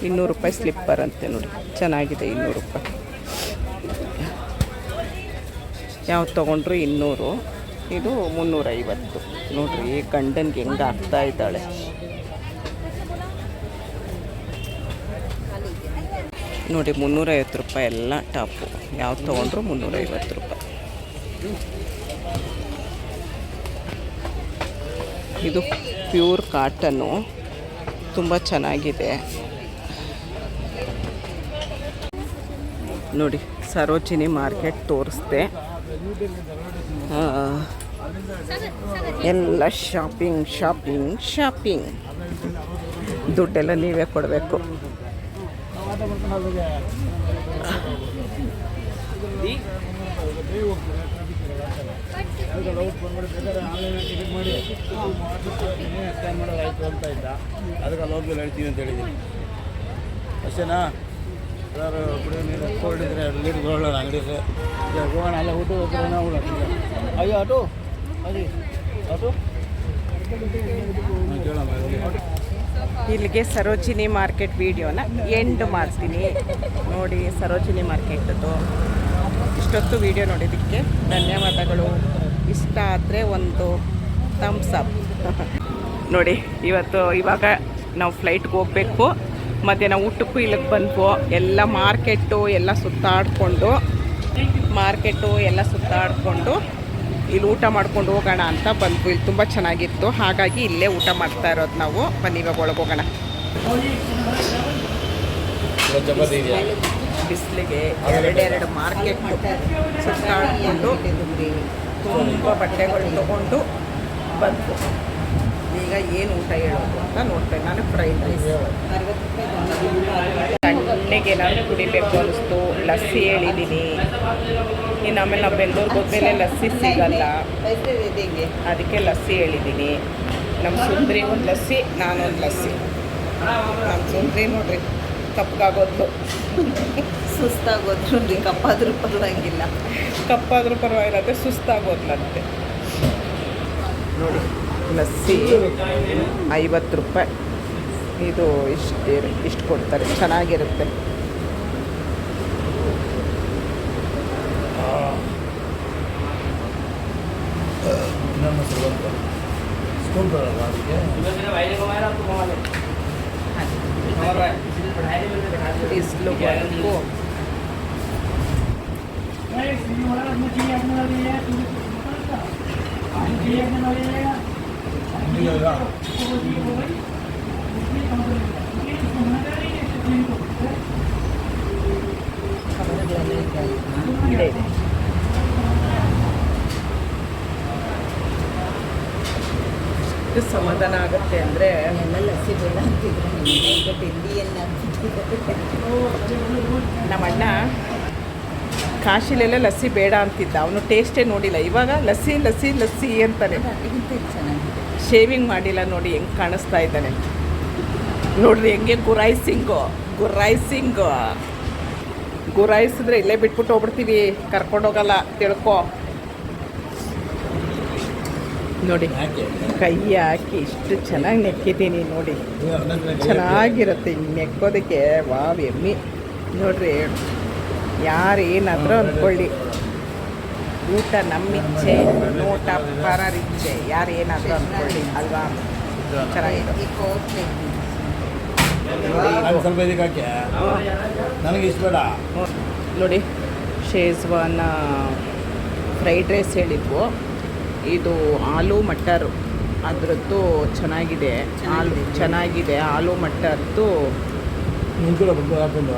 $200 ಸ್ಲಿಪ್ಪರ್ ಅಂತೆ. ನೋಡಿ, ಚೆನ್ನಾಗಿದೆ. $200. ಯಾವ್ದು ತೊಗೊಂಡ್ರು 200, ಇದು 350. ನೋಡ್ರಿ ಗಂಡನ್ಗೆ ಹೆಂಗೆ ಆಗ್ತಾ ಇದ್ದಾಳೆ. ನೋಡಿ, $350 ಎಲ್ಲ ಟಾಪು. ಯಾವ್ದು ತೊಗೊಂಡ್ರು $350. ಇದು ಪ್ಯೂರ್ ಕಾಟನ್ನು, ತುಂಬ ಚೆನ್ನಾಗಿದೆ. ನೋಡಿ, ಸರೋಜಿನಿ ಮಾರ್ಕೆಟ್ ತೋರಿಸ್ದೆ. ಎಲ್ಲ ಶಾಪಿಂಗ್ ಶಾಪಿಂಗ್ ಶಾಪಿಂಗ್. ದುಡ್ಡೆಲ್ಲ ನೀವೇ ಕೊಡಬೇಕು. ಅದಕ್ಕೆ ಲೋಕಲ್ ಹೇಳ್ತೀನಿ ಅಂತ ಹೇಳಿದ್ದೀನಿ ಅಷ್ಟೇನಾ ಸರ್. ಕುಡಿಯೋ ನೀರು ಹೊಡಿದ್ರೆ 2 ಲೀಟ್ರ್ ತೊಗೊಳ್ಳೋಣ ಅಂಗಡಿಗೆ ಹೋಗೋಣ. ಅಲ್ಲ ಊಟ ಹೋಗೋಣ. ಅಯ್ಯೋ ಆಟೋ ಅದೇ ಆಟೋ ಕೇಳಮ್ಮ. ಇಲ್ಲಿಗೆ ಸರೋಜಿನಿ ಮಾರ್ಕೆಟ್ ವಿಡಿಯೋನ ಎಂಡ್ ಮಾಡ್ತೀನಿ. ನೋಡಿ, ಸರೋಜಿನಿ ಮಾರ್ಕೆಟದ್ದು ಇಷ್ಟೊತ್ತು ವಿಡಿಯೋ ನೋಡಿದ್ದಕ್ಕೆ ಧನ್ಯವಾದಗಳು. ಇಷ್ಟ ಆದರೆ ಒಂದು ಥಮ್ಸ್ ಅಪ್. ನೋಡಿ, ಇವಾಗ ನಾವು ಫ್ಲೈಟ್ಗೆ ಹೋಗಬೇಕು. ಮಧ್ಯಾಹ್ನ ಊಟಕ್ಕೂ ಇಲ್ಲಿಗೆ ಬಂದ್ವು. ಎಲ್ಲ ಮಾರ್ಕೆಟು ಎಲ್ಲ ಸುತ್ತಾಡಿಕೊಂಡು ಇಲ್ಲಿ ಊಟ ಮಾಡ್ಕೊಂಡು ಹೋಗೋಣ ಅಂತ ಬಂದ್ವು. ಇಲ್ಲಿ ತುಂಬ ಚೆನ್ನಾಗಿತ್ತು, ಹಾಗಾಗಿ ಇಲ್ಲೇ ಊಟ ಮಾಡ್ತಾ ಇರೋದು ನಾವು. ಬನ್ನಿ ಇವಾಗ ಒಳಗೆ ಹೋಗೋಣ. ಬಿಸಿಲಿಗೆ 2 ಮಾರ್ಕೆಟ್ ಸುತ್ತಾಡಿಕೊಂಡು ತುಂಬ ಬಟ್ಟೆಗಳು ತೊಗೊಂಡು ಬಂದ್ವು. ಈಗ ಏನು ಊಟ ಹೇಳೋದು ಅಂತ ನೋಡ್ತೇನೆ. ನಾನು ಫ್ರೈಡ್ ರೈಸ್ ತಣ್ಣಗೆ ಏನಾದರೂ ಕುಡಿಬೇಕು ಅನ್ನಿಸ್ತು. ಲಸ್ಸಿ ಹೇಳಿದ್ದೀನಿ. ಇನ್ನು ಆಮೇಲೆ ನಾವು ಬೆಂಗಳೂರಿಗೆ ಹೋದ್ಮೇಲೆ ಲಸ್ಸಿ ಸಿಗಲ್ಲ, ಅದಕ್ಕೆ ಲಸ್ಸಿ ಹೇಳಿದ್ದೀನಿ. ನಮ್ಮ ಸುಂದ್ರಿ ಒಂದು ಲಸ್ಸಿ, ನಾನೊಂದು ಲಸ್ಸಿ. ನಮ್ಮ ಸುಂದ್ರಿ ನೋಡ್ರಿ ಕಪ್ಪಾಗೋದ್ಲು, ಸುಸ್ತಾಗೋದ್ರು ರೀ. ಕಪ್ಪಾದ್ರೂ ಪರವಾಗಿಲ್ಲ, ಕಪ್ಪಾದ್ರೂ ಪರವಾಗಿಲ್ಲ, ಸುಸ್ತಾಗೋದ್ಲಂತೆ. ನೋಡಿ, ಲಸ್ಸಿ $50. ಇದು ಇಷ್ಟು ಕೊಡ್ತಾರೆ, ಚೆನ್ನಾಗಿರುತ್ತೆ. स्कूल बड़ा इस लोग को ಎಷ್ಟು ಸಮಾಧಾನ ಆಗುತ್ತೆ ಅಂದರೆ ಎಲ್ಲ ಲಸ್ಸಿ ಬೇಡ ಅಂತಿದ್ರು ಬಟ್ ಇಲ್ಲಿ ಎಲ್ಲ ನಮ್ಮ ಅಣ್ಣ ಕಾಶಿಲೆಲ್ಲ ಲಸ್ಸಿ ಬೇಡ ಅಂತಿದ್ದ. ಅವನು ಟೇಸ್ಟೇ ನೋಡಿಲ್ಲ. ಇವಾಗ ಲಸ್ಸಿ ಲಸ್ಸಿ ಲಸ್ಸಿ ಅಂತಾನೆ. ಚೆನ್ನಾಗಿದೆ. ಶೇವಿಂಗ್ ಮಾಡಿಲ್ಲ ನೋಡಿ, ಹೆಂಗೆ ಕಾಣಿಸ್ತಾ ಇದ್ದಾನೆ ನೋಡ್ರಿ. ಹೆಂಗೆ ಗುರಾಯಿಸಿದ್ರೆ ಇಲ್ಲೇ ಬಿಟ್ಬಿಟ್ಟು ಹೋಗ್ಬಿಡ್ತೀವಿ, ಕರ್ಕೊಂಡೋಗಲ್ಲ, ತಿಳ್ಕೊ. ನೋಡಿ, ಕೈ ಹಾಕಿ ಇಷ್ಟು ಚೆನ್ನಾಗಿ ನೆಕ್ಕಿದ್ದೀನಿ ನೋಡಿ. ಚೆನ್ನಾಗಿರುತ್ತೆ ಹಿಂಗೆ ನೆಕ್ಕೋದಕ್ಕೆ. ವಾವ್, ಎಮ್ಮಿ ನೋಡ್ರಿ. ಯಾರು ಏನಾದರೂ ಅಂದ್ಕೊಳ್ಳಿ, ಊಟ ನಮ್ಮಿಚ್ಛೆ, ನೋಟ ಪರರಿಚ್ಛೆ, ಯಾರು ಏನಾದರೂ ಅಂದ್ಕೊಳ್ಳಿ ಅಲ್ವಾ. ಚೆನ್ನಾಗಿದೆ. ಅದು ಸ್ವಲ್ಪ ಇದಕ್ಕೆ ಹಾಕಿ, ನನಗೆ ಇಷ್ಟ ಬೇಡ. ನೋಡಿ, ಶೇಜ್ವಾನ್ ಫ್ರೈಡ್ ರೈಸ್ ಹೇಳಿದ್ವು, ಇದು ಆಲೂ ಮಟರ್ ಅದರದ್ದು ಚೆನ್ನಾಗಿದೆ. ಆಲೂ ಮಟರ್ದು ಮುಂಚೂರ ಬಂದು ಹಾಕೊಂಡು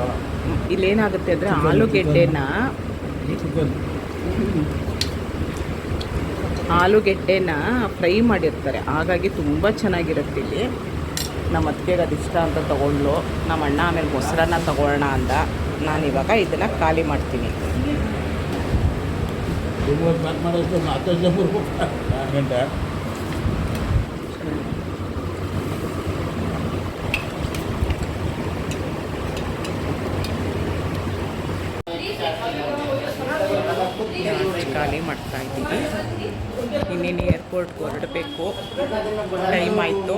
ಇಲ್ಲೇನಾಗುತ್ತೆ ಅಂದರೆ ಆಲೂಗೆಡ್ಡೆನ ಫ್ರೈ ಮಾಡಿರ್ತಾರೆ, ಹಾಗಾಗಿ ತುಂಬ ಚೆನ್ನಾಗಿರುತ್ತೆ. ಇಲ್ಲಿ ನಮ್ಮ ಅತ್ತಿಗೆಗೆ ಅದು ಇಷ್ಟ ಅಂತ ತೊಗೊಂಡ್ಲು. ನಮ್ಮ ಅಣ್ಣ ಆಮೇಲೆ ಮೊಸರನ್ನ ತೊಗೊಳ್ಳೋಣ ಅಂದ. ನಾನಿವಾಗ ಇದನ್ನು ಖಾಲಿ ಮಾಡ್ತೀನಿ. ಪ್ಯಾಕ್ ಮಾಡೋದು 4 ಗಂಟೆ. ಖಾಲಿ ಮಾಡ್ತಾ ಇದ್ದೀವಿ. ಇನ್ನೇನು ಏರ್ಪೋರ್ಟ್ಗೆ ಹೊರಡಬೇಕು, ಟೈಮ್ ಆಯಿತು.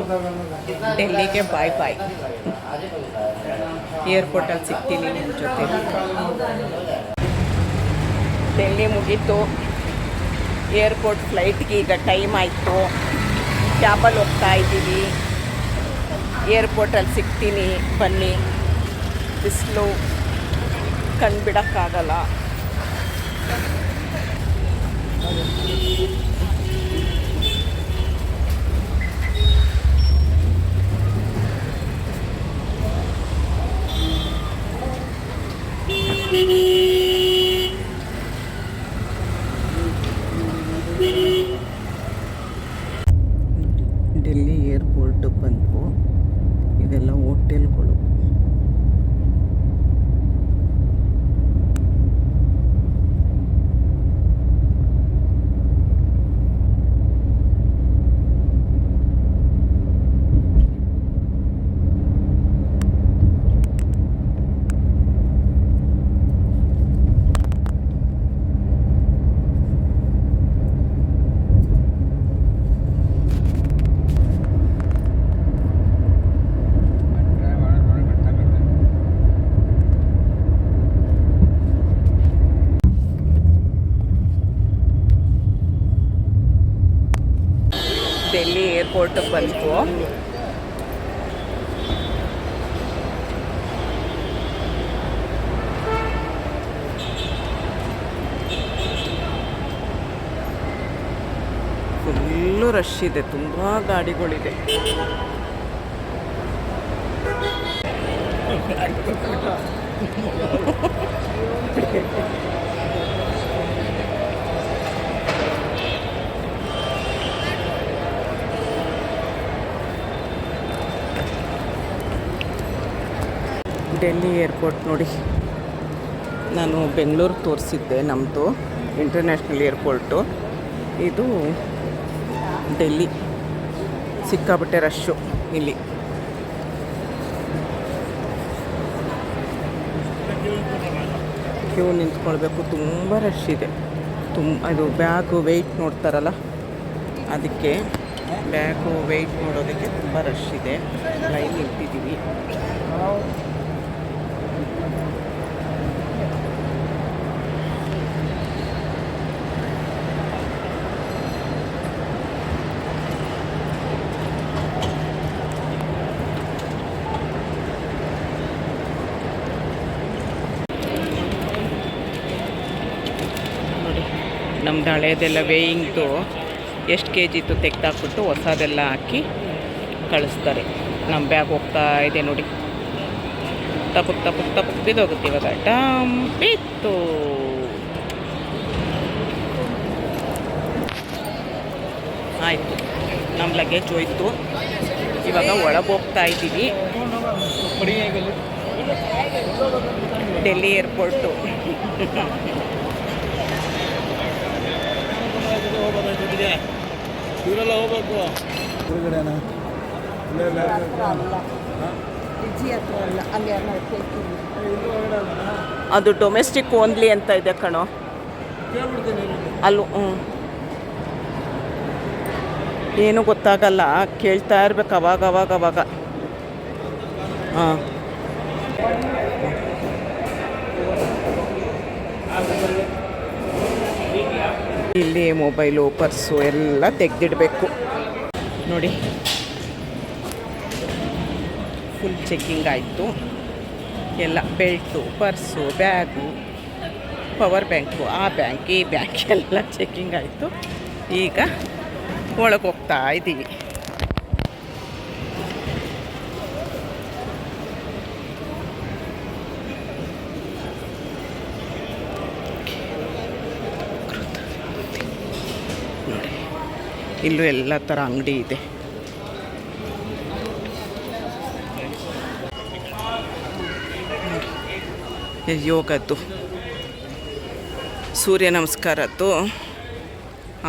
ಡೆಲ್ಲಿಗೆ ಬಾಯ್ ಬಾಯ್. ಏರ್ಪೋರ್ಟಲ್ಲಿ ಸಿಗ್ತೀನಿ ನಿಮ್ಮ ಜೊತೆ. ಡೆಲ್ಲಿ ಮುಗೀತು, ಏರ್ಪೋರ್ಟ್ ಫ್ಲೈಟ್ಗೆ ಈಗ ಟೈಮ್ ಆಯಿತು. ಕ್ಯಾಬಲ್ಲಿ ಹೋಗ್ತಾ ಇದ್ದೀವಿ. ಏರ್ಪೋರ್ಟಲ್ಲಿ ಸಿಗ್ತೀನಿ, ಬನ್ನಿ. ಬಿಸಿಲು ಕಣ್ಬಿಡೋಕ್ಕಾಗಲ್ಲ. ಡೆಲ್ಲಿ ಏರ್ಪೋರ್ಟ್ ಬಂದು ಇದೆಲ್ಲ ಹೋಟೆಲ್ಗಳು. ಡೆಲ್ಲಿ ಏರ್ಪೋರ್ಟಿಗೆ ಬಂತು. ಫುಲ್ಲು ರಶ್ ಇದೆ, ತುಂಬ ಗಾಡಿಗಳಿದೆ. ಡೆಲ್ಲಿ ಏರ್ಪೋರ್ಟ್ ನೋಡಿ, ನಾನು ಬೆಂಗಳೂರು ತೋರಿಸಿದ್ದೆ ನಮ್ಮದು ಇಂಟರ್ನ್ಯಾಷನಲ್ ಏರ್ಪೋರ್ಟು. ಇದು ಡೆಲ್ಲಿ. ಸಿಕ್ಕಾಪಟ್ಟೆ ರಶ್ಶು ಇಲ್ಲಿ. ಕ್ಯೂ ನಿಂತ್ಕೊಳ್ಬೇಕು, ತುಂಬ ರಶ್ ಇದೆ. ಅದು ಬ್ಯಾಗು ವೆಯ್ಟ್ ನೋಡ್ತಾರಲ್ಲ, ಅದಕ್ಕೆ ಬ್ಯಾಗು ವೆಯ್ಟ್ ನೋಡೋದಕ್ಕೆ ತುಂಬ ರಶ್ ಇದೆ. ಲೈನ್ ನಿಂತಿದ್ದೀವಿ. ನಮ್ದು ಹಳೇದೆಲ್ಲ ವೇಯಿಂಗ್ದು ಎಷ್ಟು ಕೆ ಜಿ ಇತ್ತು ತೆಗೆದಾಕ್ಬಿಟ್ಟು ಹೊಸದೆಲ್ಲ ಹಾಕಿ ಕಳಿಸ್ತಾರೆ. ನಮ್ಮ ಬ್ಯಾಗ್ ಹೋಗ್ತಾ ಇದೆ ನೋಡಿ, ತಪ್ಪಕ್ಕೆ ಬಿದ್ದೋಗುತ್ತೆ. ಇವಾಗ ಬಿತ್ತು. ಆಯಿತು, ನಮ್ಮ ಲಗೇಜ್ ಹೋಯ್ತು. ಇವಾಗ ಒಳಗೆ ಹೋಗ್ತಾ ಇದ್ದೀವಿ. ಡೆಲ್ಲಿ ಏರ್ಪೋರ್ಟು. ಇವರೆಲ್ಲ ಹೋಗ್ಬೇಕು ಹೊರಗಡೆನಾ? ಅದು ಡೊಮೆಸ್ಟಿಕ್ ಓನ್ಲಿ ಅಂತ ಇದೆ ಕಣೋ ಅಲ್ಲೂ. ಏನೂ ಗೊತ್ತಾಗಲ್ಲ, ಕೇಳ್ತಾ ಇರ್ಬೇಕು ಅವಾಗ. ಹಾಂ, ಇಲ್ಲಿ ಮೊಬೈಲು ಪರ್ಸು ಎಲ್ಲ ತೆಗೆದಿಡಬೇಕು ನೋಡಿ. ಫುಲ್ ಚೆಕ್ಕಿಂಗ್ ಆಯಿತು ಎಲ್ಲ, belt, purse, bag, power bank, ಆ ಬ್ಯಾಂಕ್ ಈ ಬ್ಯಾಂಕ್ ಎಲ್ಲ ಚೆಕ್ಕಿಂಗ್ ಆಯಿತು. ಈಗ ಒಳಗೆ ಹೋಗ್ತಾ ಇದ್ದೀವಿ. ನೋಡಿ ಇಲ್ಲೂ ಎಲ್ಲ ಥರ ಅಂಗಡಿ ಇದೆ. ಯೋಗದ್ದು, ಸೂರ್ಯ ನಮಸ್ಕಾರದ್ದು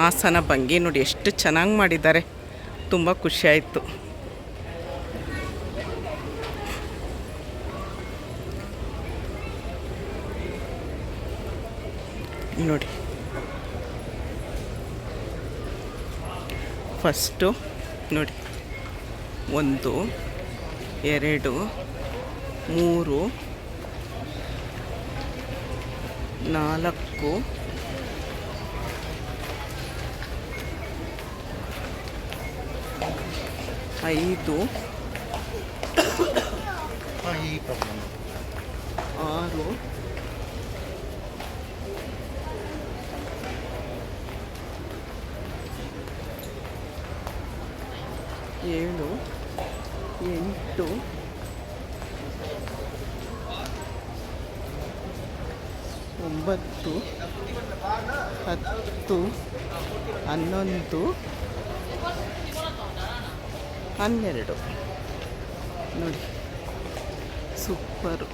ಆಸನ ಭಂಗಿ ನೋಡಿ ಎಷ್ಟು ಚೆನ್ನಾಗಿ ಮಾಡಿದ್ದಾರೆ. ತುಂಬ ಖುಷಿಯಾಯಿತು. ನೋಡಿ ಫಸ್ಟು ನೋಡಿ 1 2 3 4 5 6 7 8 9 10 11 12 ನೋಡಿ ಸೂಪರು.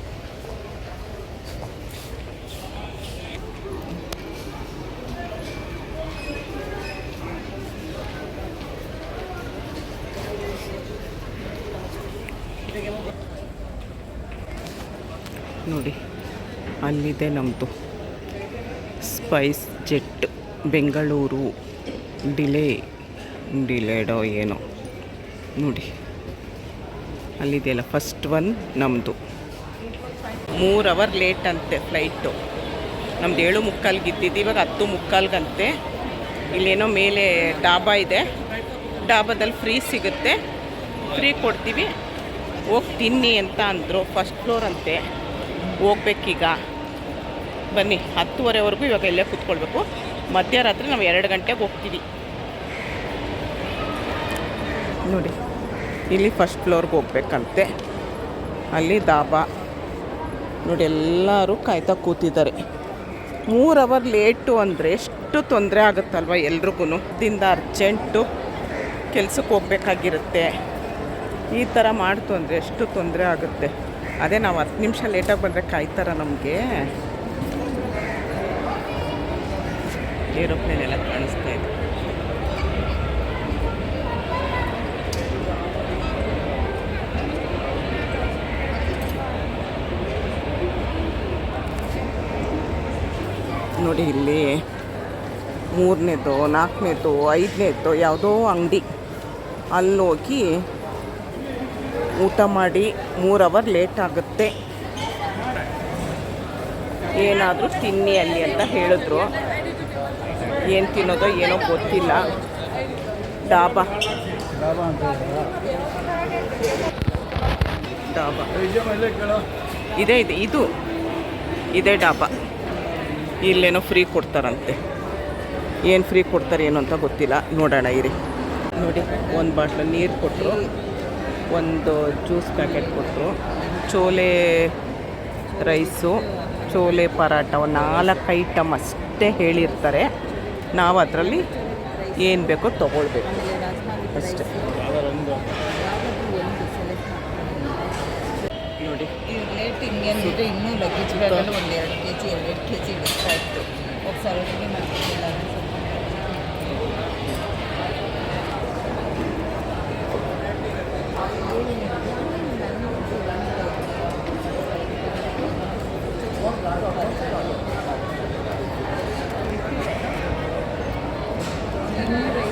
ನೋಡಿ ಅಲ್ಲಿದೆ ನಮ್ಮದು ಸ್ಪೈಸ್ ಜೆಟ್ ಬೆಂಗಳೂರು. ಡಿಲೇಡೋ ಏನೋ ನೋಡಿ ಅಲ್ಲಿದೆಯಲ್ಲ ಫಸ್ಟ್ ಒನ್ ನಮ್ಮದು. 3 ಅವರ್ ಲೇಟ್ ಅಂತೆ ಫ್ಲೈಟು. ನಮ್ದು 7:45 ಇದ್ದಿದ್ದು ಇವಾಗ 10:45 ಇಲ್ಲೇನೋ ಮೇಲೆ ಡಾಬಾ ಇದೆ, ಡಾಬಾದಲ್ಲಿ ಫ್ರೀ ಸಿಗುತ್ತೆ, ಫ್ರೀ ಕೊಡ್ತೀವಿ, ಹೋಗಿ ತಿನ್ನಿ ಅಂತ ಅಂದರು. ಫಸ್ಟ್ ಫ್ಲೋರ್ ಅಂತೆ, ಹೋಗ್ಬೇಕೀಗ. ಬನ್ನಿ 10:30ವರೆಗೂ ಇವಾಗ ಇಲ್ಲೇ ಕೂತ್ಕೊಳ್ಬೇಕು. ಮಧ್ಯರಾತ್ರಿ ನಾವು 2 ಗಂಟೆಗೆ ಹೋಗ್ತೀವಿ. ನೋಡಿ ಇಲ್ಲಿ ಫಸ್ಟ್ ಫ್ಲೋರ್ಗೆ ಹೋಗ್ಬೇಕಂತೆ, ಅಲ್ಲಿ ದಾಬಾ ನೋಡಿ ಎಲ್ಲರೂ ಕಾಯ್ತಾ ಕೂತಿದ್ದಾರೆ. 3 ಅವರ್ ಲೇಟು ಅಂದರೆ ಎಷ್ಟು ತೊಂದರೆ ಆಗುತ್ತಲ್ವ ಎಲ್ರಿಗೂ. ದಿಂದ ಅರ್ಜೆಂಟು ಕೆಲ್ಸಕ್ಕೆ ಹೋಗ್ಬೇಕಾಗಿರುತ್ತೆ, ಈ ಥರ ಮಾಡ್ತು ಅಂದರೆ ಎಷ್ಟು ತೊಂದರೆ ಆಗುತ್ತೆ. ಅದೇ ನಾವು 10 ನಿಮಿಷ ಲೇಟಾಗಿ ಬಂದರೆ ಕಾಯ್ತಾರ ನಮಗೆ. ಏರೋಪ್ಲೇನ್ ಎಲ್ಲ ಕಾಣಿಸ್ತಾ ಇದೆ. ನೋಡಿ ಇಲ್ಲಿ 3ನೇದು 4ನೇದು 5ನೇದು ಯಾವುದೋ ಅಂಗಡಿ, ಅಲ್ಲೋಗಿ ಊಟ ಮಾಡಿ 3 ಅವರ್ ಲೇಟ್ ಆಗುತ್ತೆ. ಏನಾದರೂ ತಿನ್ನಿ ಅಲ್ಲಿ ಅಂತ ಹೇಳಿದ್ರು. ಏನು ತಿನ್ನೋದೋ ಏನೋ ಗೊತ್ತಿಲ್ಲ. ಡಾಬಾ ಇದೆ ಇದೇ ಡಾಬಾ. ಇಲ್ಲೇನೋ ಫ್ರೀ ಕೊಡ್ತಾರಂತೆ, ಏನು ಫ್ರೀ ಕೊಡ್ತಾರೆ ಏನು ಅಂತ ಗೊತ್ತಿಲ್ಲ, ನೋಡೋಣ ಇರಿ. ನೋಡಿ 1 ಬಾಟ್ಲು ನೀರು ಕೊಟ್ಟರು, 1 ಜ್ಯೂಸ್ ಪ್ಯಾಕೆಟ್ ಕೊಟ್ಟರು, ಚೋಲೆ ರೈಸು, ಚೋಲೆ ಪರಾಟ, 4 ಐಟಮ್ ಅಷ್ಟೇ ಹೇಳಿರ್ತಾರೆ. ನಾವು ಅದರಲ್ಲಿ ಏನು ಬೇಕೋ ತೊಗೊಳ್ಬೇಕು ಅಷ್ಟೇ. ನೋಡಿ ಲೇಟ್ ಹಿಂಗೆ ಅಂದಿದ್ರೆ ಇನ್ನೂ ಲಗೇಜ್ ಬ್ಯಾಗಲ್ಲಿ 1-2 kg 2 kg ಇಡ್ತಾ ಇತ್ತು. ಹೋಗಿ ಅಡುಗೆ ಮಾಡ್ತಿದ್ದಿಲ್ಲ.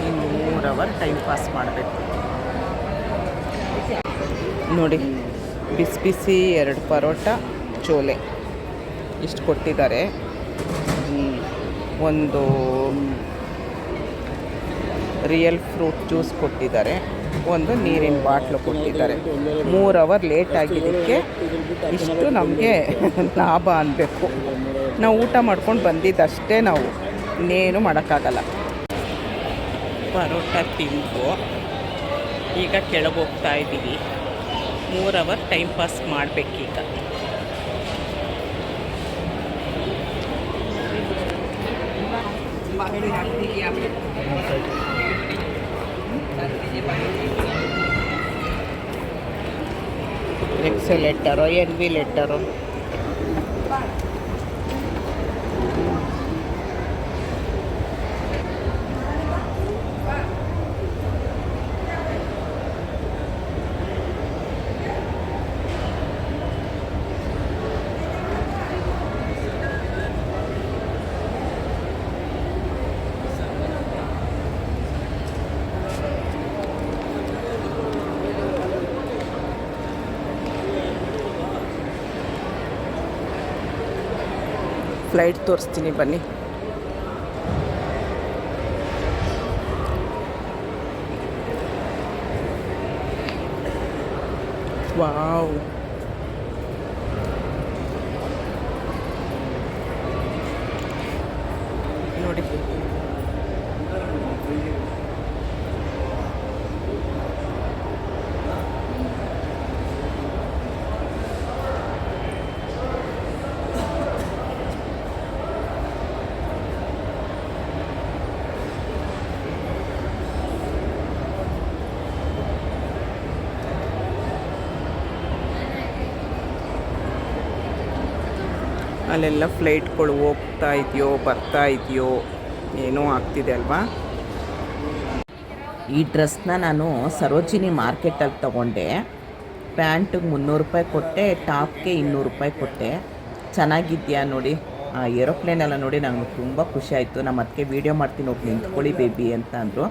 ಇನ್ನು 3 ಅವರ್ ಟೈಮ್ ಪಾಸ್ ಮಾಡಬೇಕು. ನೋಡಿ ಬಿಸಿ ಬಿಸಿ 2 ಪರೋಟ ಚೋಲೆ ಇಷ್ಟು ಕೊಟ್ಟಿದ್ದಾರೆ. 1 ರಿಯಲ್ ಫ್ರೂಟ್ ಜ್ಯೂಸ್ ಕೊಟ್ಟಿದ್ದಾರೆ, ಒಂದು ನೀರಿನ ಬಾಟ್ಲು ಕೊಟ್ಟಿದ್ದಾರೆ. 3 ಅವರ್ ಲೇಟ್ ಆಗಿದ್ದಕ್ಕೆ ಇಷ್ಟು ನಮಗೆ ಲಾಭ ಅನ್ನಬೇಕು. ನಾವು ಊಟ ಮಾಡ್ಕೊಂಡು ಬಂದಿದ್ದಷ್ಟೇ, ನಾವು ಇನ್ನೇನು ಮಾಡೋಕ್ಕಾಗಲ್ಲ. ಪರೋಟ ತಿಂದು ಈಗ ಕೆಳಗೆ ಹೋಗ್ತಾ ಇದ್ದೀವಿ. 3 ಅವರ್ ಟೈಮ್ ಪಾಸ್ ಮಾಡಬೇಕೀಗ. ಎಕ್ಸೆಲೆಟರೋ ಎನ್ ವಿ ಲೆಟರೋ ಫ್ಲೈಟ್ ತೋರಿಸ್ತೀನಿ ಬನ್ನಿ. ವಾವ್, ನೋಡಿ ಅಲ್ಲೆಲ್ಲ ಫ್ಲೈಟ್ಗಳು ಹೋಗ್ತಾ ಇದೆಯೋ ಬರ್ತಾ ಇದೆಯೋ ಏನೋ ಆಗ್ತಿದೆ ಅಲ್ವಾ. ಈ ಡ್ರೆಸ್ನ ನಾನು ಸರೋಜಿನಿ ಮಾರ್ಕೆಟಲ್ಲಿ ತೊಗೊಂಡೆ. ಪ್ಯಾಂಟಿಗೆ 300 ರೂಪಾಯಿ ಕೊಟ್ಟೆ, ಟಾಪ್ಗೆ 200 ರೂಪಾಯಿ ಕೊಟ್ಟೆ. ಚೆನ್ನಾಗಿದೆಯಾ ನೋಡಿ. ಆ ಏರೋಪ್ಲೇನೆಲ್ಲ ನೋಡಿ ನಂಗೆ ತುಂಬ ಖುಷಿ ಆಯಿತು. ನಮ್ಮ ಅದಕ್ಕೆ ವೀಡಿಯೋ ಮಾಡ್ತೀನಿ, ಹೋಗಿ ನಿಂತ್ಕೊಳ್ಳಿ ಬೇಬಿ ಅಂತ ಅಂದರು.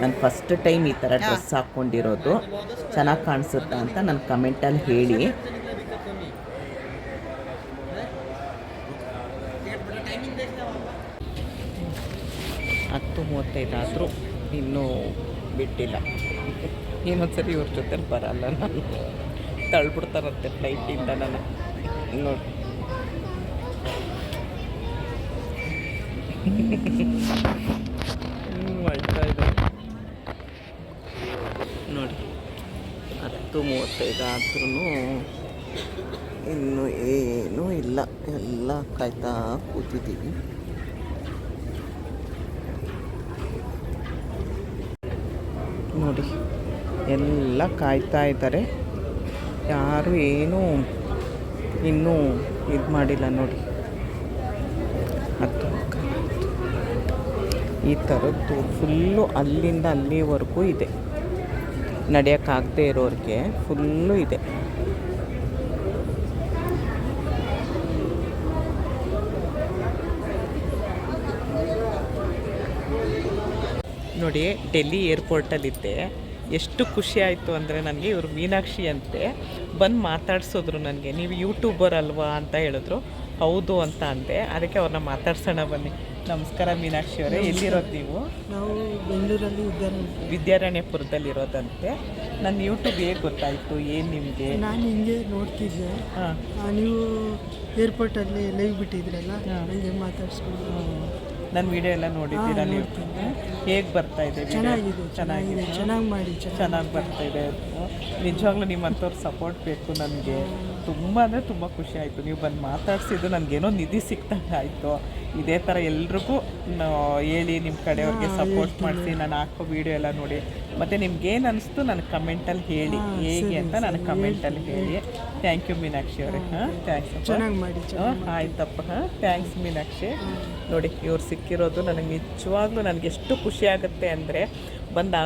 ನಾನು ಫಸ್ಟ್ ಟೈಮ್ ಈ ಥರ ಡ್ರೆಸ್ ಹಾಕ್ಕೊಂಡಿರೋದು. ಚೆನ್ನಾಗಿ ಕಾಣಿಸುತ್ತಾ ಅಂತ ನನ್ನ ಕಮೆಂಟಲ್ಲಿ ಹೇಳಿ. 10:35 ಆದರೂ ಇನ್ನೂ ಬಿಟ್ಟಿಲ್ಲ. ಇನ್ನೊಂದ್ಸರಿ ಇವ್ರ ಜೊತೆ ಬರಲ್ಲ, ನಾನು ತಳ್ಬಿಡ್ತಾರಂತೆ ಫ್ಲೈಟಿಂದ ನಾನು. ನೋಡಿ ಮಾಡ್ತಾ ಇದ್ದಾರೆ ನೋಡಿ. 10:35 ಆದ್ರೂ ಇನ್ನೂ ಏನೂ ಇಲ್ಲ, ಎಲ್ಲ ಕಾಯ್ತಾ ಕೂತಿದ್ದೀವಿ. ನೋಡಿ ಎಲ್ಲ ಕಾಯ್ತಾ ಇದ್ದಾರೆ, ಯಾರು ಏನೂ ಇನ್ನೂ ಇದು ಮಾಡಿಲ್ಲ ನೋಡಿ. ಅದು ಈ ಥರದ್ದು ಫುಲ್ಲು ಅಲ್ಲಿಂದ ಅಲ್ಲಿವರೆಗೂ ಇದೆ. ನಡೆಯೋಕ್ಕಾಗದೇ ಇರೋರಿಗೆ ಫುಲ್ಲು ಇದೆ. ನೋಡಿ ಡೆಲ್ಲಿ ಏರ್ಪೋರ್ಟಲ್ಲಿದ್ದೆ. ಎಷ್ಟು ಖುಷಿ ಆಯಿತು ಅಂದರೆ ನನಗೆ, ಇವರು ಮೀನಾಕ್ಷಿ ಅಂತೆ, ಬಂದು ಮಾತಾಡ್ಸಿದ್ರು ನನಗೆ. ನೀವು ಯೂಟ್ಯೂಬರ್ ಅಲ್ವಾ ಅಂತ ಹೇಳಿದ್ರು. ಹೌದು ಅಂತ ಅಂದೆ. ಅದಕ್ಕೆ ಅವ್ರನ್ನ ಮಾತಾಡ್ಸೋಣ ಬನ್ನಿ. ನಮಸ್ಕಾರ ಮೀನಾಕ್ಷಿ ಅವರೇ, ಎಲ್ಲಿರೋದು ನೀವು? ನಾವು ಬೆಂಗಳೂರಲ್ಲಿ ವಿದ್ಯಾರಣ್ಯಪುರದಲ್ಲಿರೋದಂತೆ. ನನ್ನ ಯೂಟ್ಯೂಬ್ ಹೇಗೆ ಗೊತ್ತಾಯಿತು, ಏನು ನಿಮಗೆ? ನಾನು ಹಿಂಗೆ ನೋಡ್ತಿದ್ದೆ. ನೀವು ಏರ್ಪೋರ್ಟಲ್ಲಿ ಲೈವ್ ಬಿಟ್ಟಿದ್ರಲ್ಲ, ನನಗೆ ಮಾತಾಡ್ಸ್ಕೊಂಡು ನನ್ನ ವಿಡಿಯೋ ಎಲ್ಲ ನೋಡಿದ್ದೀರಾ ನೀವು? ಹೇಗೆ ಬರ್ತಾ ಇದೆ? ಚೆನ್ನಾಗಿದೆ, ಚೆನ್ನಾಗಿ ಬರ್ತಾ ಇದೆ. ನಿಜವಾಗ್ಲೂ ನಿಮ್ಮಂಥವ್ರ ಸಪೋರ್ಟ್ ಬೇಕು ನನಗೆ. ತುಂಬ ಅಂದರೆ ತುಂಬ ಖುಷಿ ಆಯಿತು. ನೀವು ಬಂದು ಮಾತಾಡ್ಸಿದ್ದು ನನಗೇನೋ ನಿಧಿ ಸಿಕ್ತಂಗೆ ಆಯಿತು. ಇದೇ ಥರ ಎಲ್ರಿಗೂ ಹೇಳಿ, ನಿಮ್ಮ ಕಡೆಯವ್ರಿಗೆ ಸಪೋರ್ಟ್ ಮಾಡಿಸಿ. ನಾನು ಹಾಕೋ ವೀಡಿಯೋ ಎಲ್ಲ ನೋಡಿ. ಮತ್ತು ನಿಮ್ಗೇನು ಅನಿಸ್ತು ನನಗೆ ಕಮೆಂಟಲ್ಲಿ ಹೇಳಿ, ಹೇಗೆ ಅಂತ ನನಗೆ ಕಮೆಂಟಲ್ಲಿ ಹೇಳಿ. ಥ್ಯಾಂಕ್ ಯು ಮೀನಾಕ್ಷಿ ಅವರೇ. ಥ್ಯಾಂಕ್ಸ್. ಆಯ್ತಪ್ಪ. ಥ್ಯಾಂಕ್ಸ್ ಮೀನಾಕ್ಷಿ. ನೋಡಿ ಇವ್ರು ಸಿಕ್ಕಿರೋದು ನನಗೆ ನಿಜವಾಗ್ಲೂ ನನಗೆ ಎಷ್ಟು ಖುಷಿ ಆಗುತ್ತೆ ಅಂದರೆ, ಬಂದು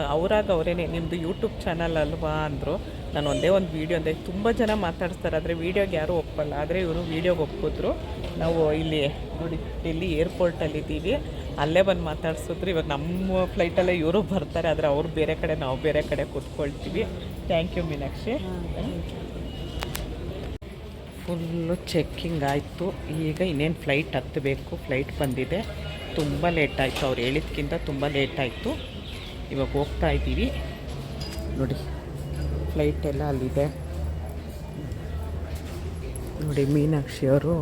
ಅವರೇ ನಿಮ್ಮದು ಯೂಟ್ಯೂಬ್ ಚಾನಲ್ ಅಲ್ವಾ ಅಂದರು. ನಾನು ಒಂದೇ ಒಂದು ವೀಡಿಯೋ ಅಂದರೆ ತುಂಬ ಜನ ಮಾತಾಡ್ತಾರೆ, ಆದರೆ ವೀಡಿಯೋಗೆ ಯಾರೂ ಒಪ್ಪಲ್ಲ. ಆದರೆ ಇವರು ವೀಡಿಯೋಗೆ ಒಪ್ಪಿದ್ರು. ನಾವು ಇಲ್ಲಿ ನೋಡಿ ಡೆಲ್ಲಿ ಏರ್ಪೋರ್ಟಲ್ಲಿದ್ದೀವಿ, ಅಲ್ಲೇ ಬಂದು ಮಾತಾಡ್ಸಿದ್ರು. ಇವಾಗ ನಮ್ಮ ಫ್ಲೈಟಲ್ಲೇ ಇವರು ಬರ್ತಾರೆ, ಆದರೆ ಅವ್ರು ಬೇರೆ ಕಡೆ, ನಾವು ಬೇರೆ ಕಡೆ ಕೂತ್ಕೊಳ್ತೀವಿ. Thank you Meenakshi. Full checking ಆಯಿತು. ಈಗ ಇನ್ನೇನು ಫ್ಲೈಟ್ ಹತ್ತಬೇಕು. ಫ್ಲೈಟ್ ಬಂದಿದೆ. ತುಂಬ ಲೇಟ್ ಆಯಿತು, ಅವ್ರು ಹೇಳಿದ್ಕಿಂತ ತುಂಬ ಲೇಟ್ ಆಯಿತು. ಇವಾಗ ಹೋಗ್ತಾ ಇದ್ದೀವಿ ನೋಡಿ. ಫ್ಲೈಟ್ ಎಲ್ಲ ಅಲ್ಲಿದೆ ನೋಡಿ. ಮೀನಾಕ್ಷಿ ಅವರು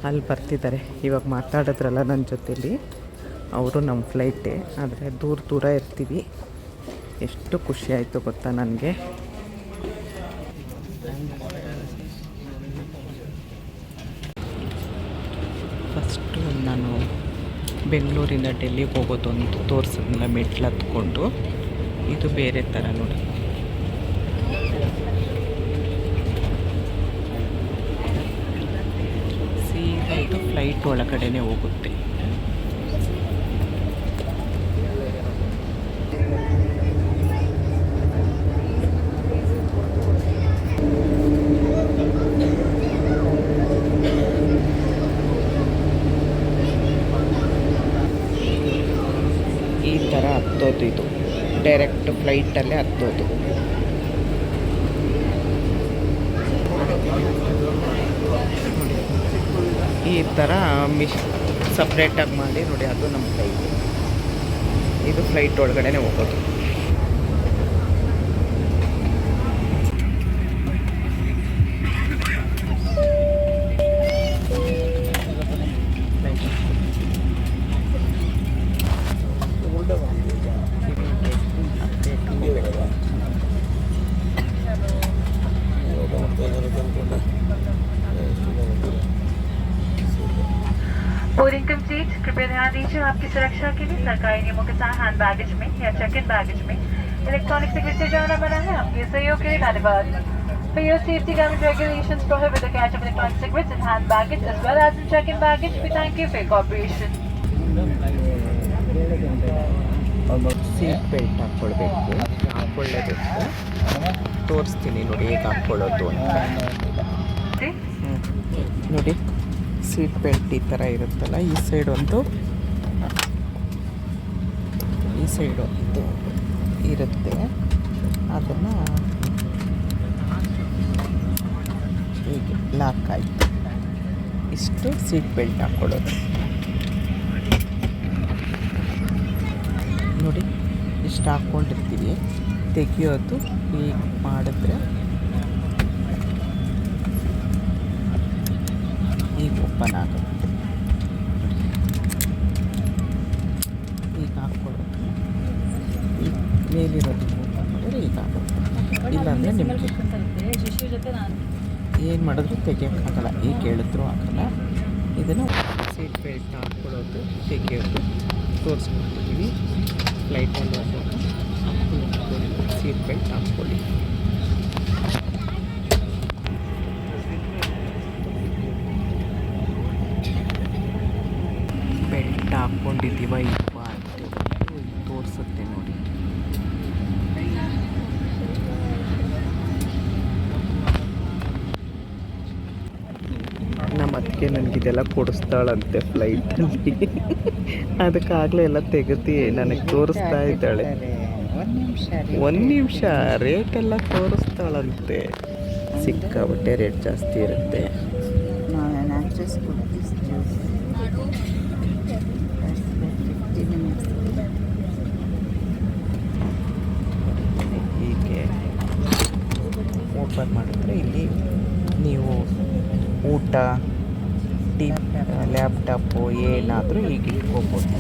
ಅಲ್ಲಿ ಬರ್ತಿದ್ದಾರೆ. ಇವಾಗ ಮಾತಾಡಿದ್ರಲ್ಲ ನನ್ನ ಜೊತೇಲಿ, ಅವರು ನಮ್ಮ ಫ್ಲೈಟೇ, ಆದರೆ ದೂರ ಇರ್ತೀವಿ. ಎಷ್ಟು ಖುಷಿ ಆಯಿತು ಗೊತ್ತಾ ನನಗೆ. ಫಸ್ಟು ನಾನು ಬೆಂಗಳೂರಿಂದ ಡೆಲ್ಲಿಗೆ ಹೋಗೋದೊಂದು ತೋರಿಸಿದ್ನಲ್ಲ, ಮೆಟ್ಲು ಹತ್ಕೊಂಡು. ಇದು ಬೇರೆ ಥರ ನೋಡಿ. ಸೀದಾ ಇದು ಫ್ಲೈಟ್ ಒಳಗಡೆನೇ ಹೋಗುತ್ತೆ. ಈ ಥರ ಹತ್ತೋದು, ಇದು ಡೈರೆಕ್ಟ್ ಫ್ಲೈಟಲ್ಲೇ ಹತ್ತೋದು. ಈ ಥರ ಸಪ್ರೇಟಾಗಿ ಮಾಡಿ ನೋಡಿ. ಅದು ನಮ್ಮ ಫ್ಲೈಟ್, ಇದು ಫ್ಲೈಟ್ ಒಳಗಡೆನೇ ಹೋಗೋದು. Boarding complete. कृपया ध्यान दीजिए, आपकी सुरक्षा के लिए सरकारी नियमों के साथ हैंड बैगेज में या चेक इन बैगेज में इलेक्ट्रॉनिक सिग्नेचर जाना मना है। आपके सहयोग के लिए धन्यवाद। For your safety, government regulations prohibit the catch of electronic cigarettes in hand baggage as well as in check-in baggage. We thank you for your cooperation. Seat belt ಹಾಕ್ಕೊಳ್ಳೇಬೇಕು. ತೋರಿಸ್ತೀನಿ ನೋಡಿ ಹೇಗೆ ಹಾಕ್ಕೊಳ್ಳೋದು ಅಂತ. ನೋಡಿ, ಸೀಟ್ ಬೆಲ್ಟ್ ಈ ಥರ ಇರುತ್ತಲ್ಲ, ಈ ಸೈಡ್ ಒಂದು ಇರುತ್ತೆ. ಅದನ್ನು ಹೀಗೆ ಲಾಕ್ ಆಯಿತು. ಇಷ್ಟು ಸೀಟ್ ಬೆಲ್ಟ್ ಹಾಕ್ಕೊಳ್ಳೋದು ನೋಡಿ. ಇಷ್ಟು ಹಾಕ್ಕೊಂಡಿರ್ತೀವಿ, ತೆಗಿಯೋದು ಹೀಗೆ ಮಾಡಿದ್ರೆ ಈಗ ಓಪನ್ ಆಗುತ್ತೆ. ಈಗ ಹಾಕ್ಕೊಳ್ಳೋದು, ಮೇಲಿರೋದು ಓಪನ್ ಮಾಡಿದ್ರೆ ಈಗ ಆಗುತ್ತೆ. ಇಲ್ಲಾಂದರೆ ನಿಮಗೆ ಏನು ಮಾಡಿದ್ರು ತೆಗಿಯೋಕ್ಕಾಗಲ್ಲ, ಈಗ ಹೇಳಿದ್ರು ಆಗಲ್ಲ. ಇದನ್ನು ಸೀಟ್ ಬೆಲ್ಟ್ ಹಾಕ್ಕೊಳ್ಳೋದು, ತೆಗಿಯೋದು ತೋರಿಸ್ಕೊಡ್ತೀವಿ. ಫ್ಲೈಟಲ್ಲಿ ಸೀಟ್ ಬೆಲ್ಟ್ ಹಾಕ್ಕೊಳ್ಳಿ. ಬೆಲ್ಟ್ ಹಾಕ್ಕೊಂಡಿದ್ದೀವ ಇಲ್ವಾ ಅಂತ ತೋರಿಸುತ್ತೆ ನೋಡಿ. ನಮ್ಮ ಅದಕ್ಕೆ ನನಗಿದೆಲ್ಲ ಕೊಡಿಸ್ತಾಳಂತೆ ಫ್ಲೈಟಲ್ಲಿ. ಅದಕ್ಕಾಗಲೇ ಎಲ್ಲ ತೆಗೆದು ನನಗೆ ತೋರಿಸ್ತಾ ಇದ್ದಾಳೆ. ಒಂದು ನಿಮಿಷ ರೇಟೆಲ್ಲ ತೋರಿಸ್ತಾಳಂತೆ. ಸಿಕ್ಕಾಬಟ್ಟೆ ರೇಟ್ ಜಾಸ್ತಿ ಇರುತ್ತೆ. ಹೀಗೆ ಓಪನ್ ಮಾಡಿದ್ರೆ ಇಲ್ಲಿ ನೀವು ಊಟ, ಲ್ಯಾಪ್ಟಾಪು ಏನಾದರೂ ಈಗ ಇಟ್ಕೋಬೋದು.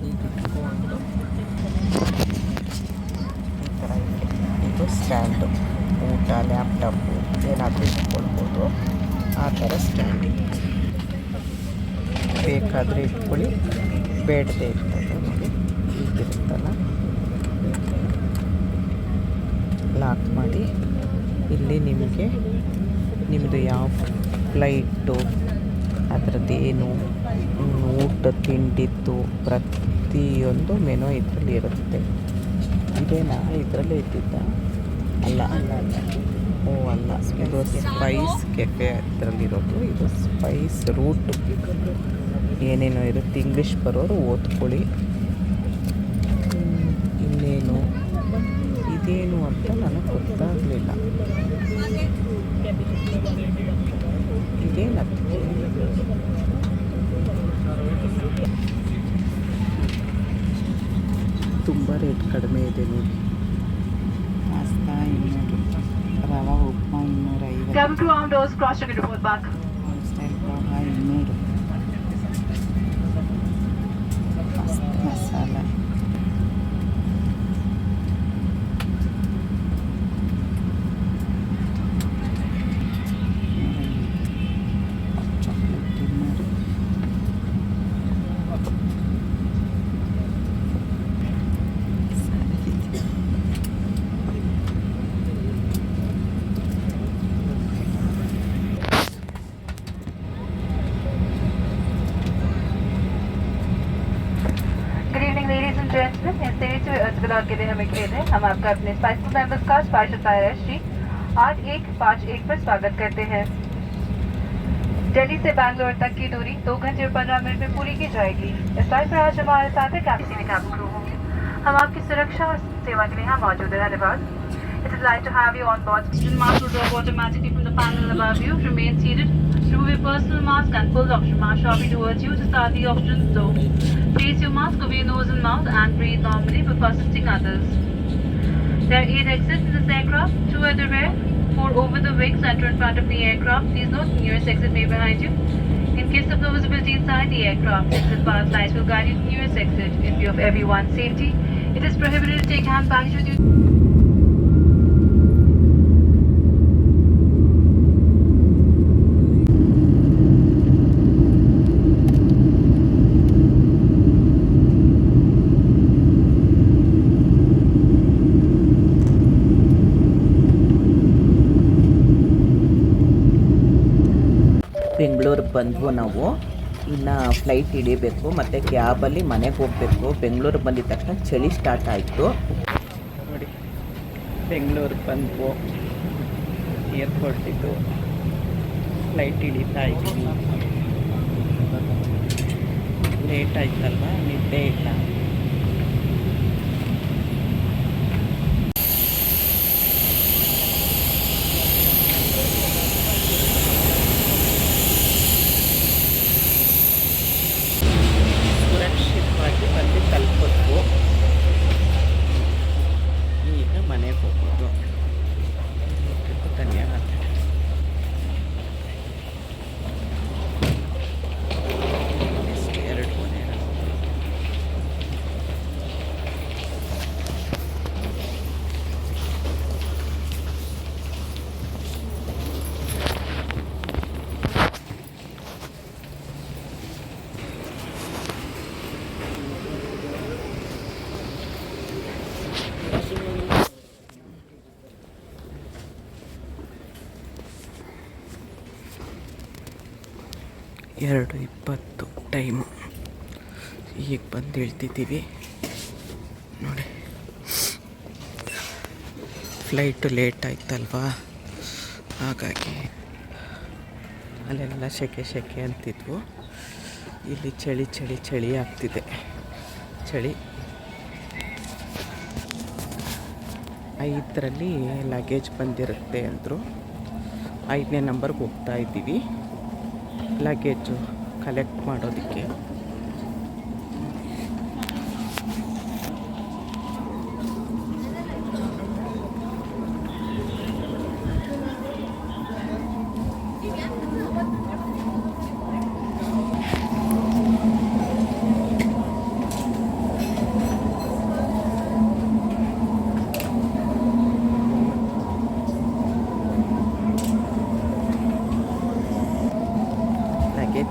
ಈಗ ಇಟ್ಕೊಂಡು ಈ ಥರ ಇದು ಸ್ಟ್ಯಾಂಡು, ಊಟ ಲ್ಯಾಪ್ಟಾಪು ಏನಾದರೂ ಇಟ್ಕೊಳ್ಬೋದು. ಆ ಥರ ಸ್ಟ್ಯಾಂಡಿಂಗ್ ಬೇಕಾದರೆ ಇಟ್ಕೊಳ್ಳಿ, ಬೇಡದೇ ಇರ್ತದೆ ನೋಡಿ. ಹೀಗಿರುತ್ತಲ್ಲ, ಲಾಕ್ ಮಾಡಿ ಇಲ್ಲಿ ನಿಮಗೆ ನಿಮ್ಮದು ಯಾವ ಫ್ಲೈಟು ಅದರದ್ದೇನು ಊಟ ತಿಂಡಿದ್ದು ಪ್ರತಿಯೊಂದು ಮೆನು ಇದರಲ್ಲಿ ಇರುತ್ತೆ. ಇದೇನಾ ಇದರಲ್ಲೇ ಇದ್ದಿದ್ದ? ಅಲ್ಲ, ಓ ಅಲ್ಲ, ಇದು ಸ್ಪೈಸ್ ಕೆಫೆ ಇದರಲ್ಲಿರೋದು. ಇದು ಸ್ಪೈಸ್ ರೂಟ್ ಏನೇನೋ ಇರುತ್ತೆ. ಇಂಗ್ಲೀಷ್ ಬರೋರು ಓದ್ಕೊಳ್ಳಿ. ಇನ್ನೇನು ಇದೇನು ಅಂತ ನನಗೆ ಗೊತ್ತಾಗಲಿಲ್ಲ. ಇದೇನಂತ ತುಂಬ ರೇಟ್ ಕಡಿಮೆ ಇದೆ ನೋಡಿ. Pasta 200, rava upma 250, Come to our doors, cross-check and report back. Style poha 200, ಮಸ್ತ್ masala. Chocolate 200. Good evening, ladies and gentlemen. इस सीरीज में ब्लॉग के लिए हमें खेद है। हम आपका अपने स्पाइसफुल मेंबर्स का स्पाइस तायराश्री 8151 पर स्वागत करते हैं। दिल्ली से बैंगलोर तक की दूरी 2 घंटे और 15 मिनट में पूरी की जाएगी। इस फ्लाइट पर आज हमारे साथ है कैबिन क्रू होंगे। हम आपकी सुरक्षा और सेवा के लिए यहाँ मौजूद है। धन्यवाद। It is like to have you on board. Oxygen mask will drop automatically from the panel above you. Remain seated. Remove your personal mask and pull the oxygen mask sharply towards you to start the oxygen flow. Place your mask over your nose and mouth and breathe normally before assisting others. There are 8 exits in this aircraft, 2 at the rear, 4 over the wing, center in front of the aircraft. Please note the nearest exit may be behind you. In case of no visibility inside the aircraft, exit pass lights will guide you to the nearest exit. In view of everyone's safety, it is prohibited to take hand baggage with you. ಬೆಂಗಳೂರಿಗೆ ಬಂದ್ವು ನಾವು. ಇನ್ನು flight ಹಿಡಿಬೇಕು ಮತ್ತು ಕ್ಯಾಬಲ್ಲಿ ಮನೆಗೆ ಹೋಗಬೇಕು. ಬೆಂಗಳೂರಿಗೆ ಬಂದಿದ ತಕ್ಷಣ ಚಳಿ ಸ್ಟಾರ್ಟ್ ಆಯಿತು ನೋಡಿ. ಬೆಂಗಳೂರಿಗೆ ಬಂದ್ವು, ಏರ್ಪೋರ್ಟಿದ್ದು ಫ್ಲೈಟ್ ಹಿಡಿತಾ ಇದ್ದೀವಿ. ಲೇಟ್ ಆಯ್ತಲ್ವ, ನಿದ್ದೆ ಇಲ್ಲ. ಸುರಕ್ಷಿತವಾಗಿ ಬಂದು ತಲುಪೋದು. ಈಗ ಮನೆಗೆ ಹೋಗೋದು. ಧನ್ಯವಾದ. ಎಷ್ಟು 2 ಮನೆ. ಎರಡು 20 ಟೈಮು. ಈಗ ಬಂದು ಇಳ್ತಿದ್ದೀವಿ ನೋಡಿ. ಫ್ಲೈಟು ಲೇಟ್ ಆಯ್ತಲ್ವಾ, ಹಾಗಾಗಿ ಅಲ್ಲೆಲ್ಲ ಸೆಕೆ ಅಂತಿದ್ವು. ಇಲ್ಲಿ ಚಳಿ ಆಗ್ತಿದೆ. ಚಳಿ 5ರಲ್ಲಿ ಲಗೇಜ್ ಬಂದಿರುತ್ತೆ ಅಂದರು. 5ನೇ ನಂಬರ್ಗೆ ಹೋಗ್ತಾ ಇದ್ದೀವಿ ಲಗೇಜು ಕಲೆಕ್ಟ್ ಮಾಡೋದಕ್ಕೆ.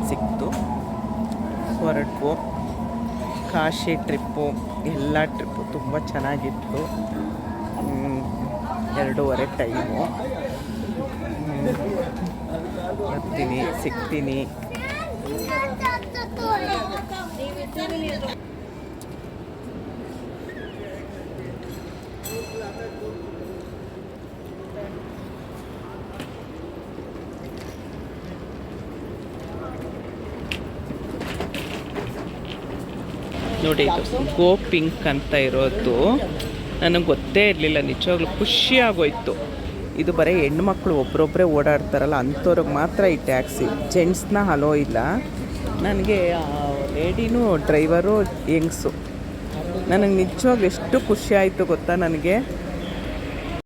ಸಿಕ್ತು, ಹೊರಟ್ವು. ಕಾಶಿ ಟ್ರಿಪ್ಪು, ಎಲ್ಲ ಟ್ರಿಪ್ಪು ತುಂಬ ಚೆನ್ನಾಗಿತ್ತು. 2:30 ಟೈಮು. ಬರ್ತೀನಿ, ಸಿಗ್ತೀನಿ. ನೋಡಿ, ಇದು ಗೋ ಪಿಂಕ್ ಅಂತ ಇರೋದು ನನಗೆ ಗೊತ್ತೇ ಇರಲಿಲ್ಲ. ನಿಜವಾಗ್ಲೂ ಖುಷಿ ಆಗೋಯ್ತು. ಇದು ಬರೀ ಹೆಣ್ಮಕ್ಳು ಒಬ್ಬರೊಬ್ಬರೇ ಓಡಾಡ್ತಾರಲ್ಲ ಅಂಥವ್ರಿಗೆ ಮಾತ್ರ ಈ ಟ್ಯಾಕ್ಸಿ. ಜೆಂಟ್ಸ್ನ ಹಲೋ ಇಲ್ಲ. ನನಗೆ ಲೇಡಿನೂ ಡ್ರೈವರು ಯಂಗ್ಸು ನನಗೆ ನಿಜವಾಗ್ಲೂ ಎಷ್ಟು ಖುಷಿ ಆಯಿತು ಗೊತ್ತಾ ನನಗೆ.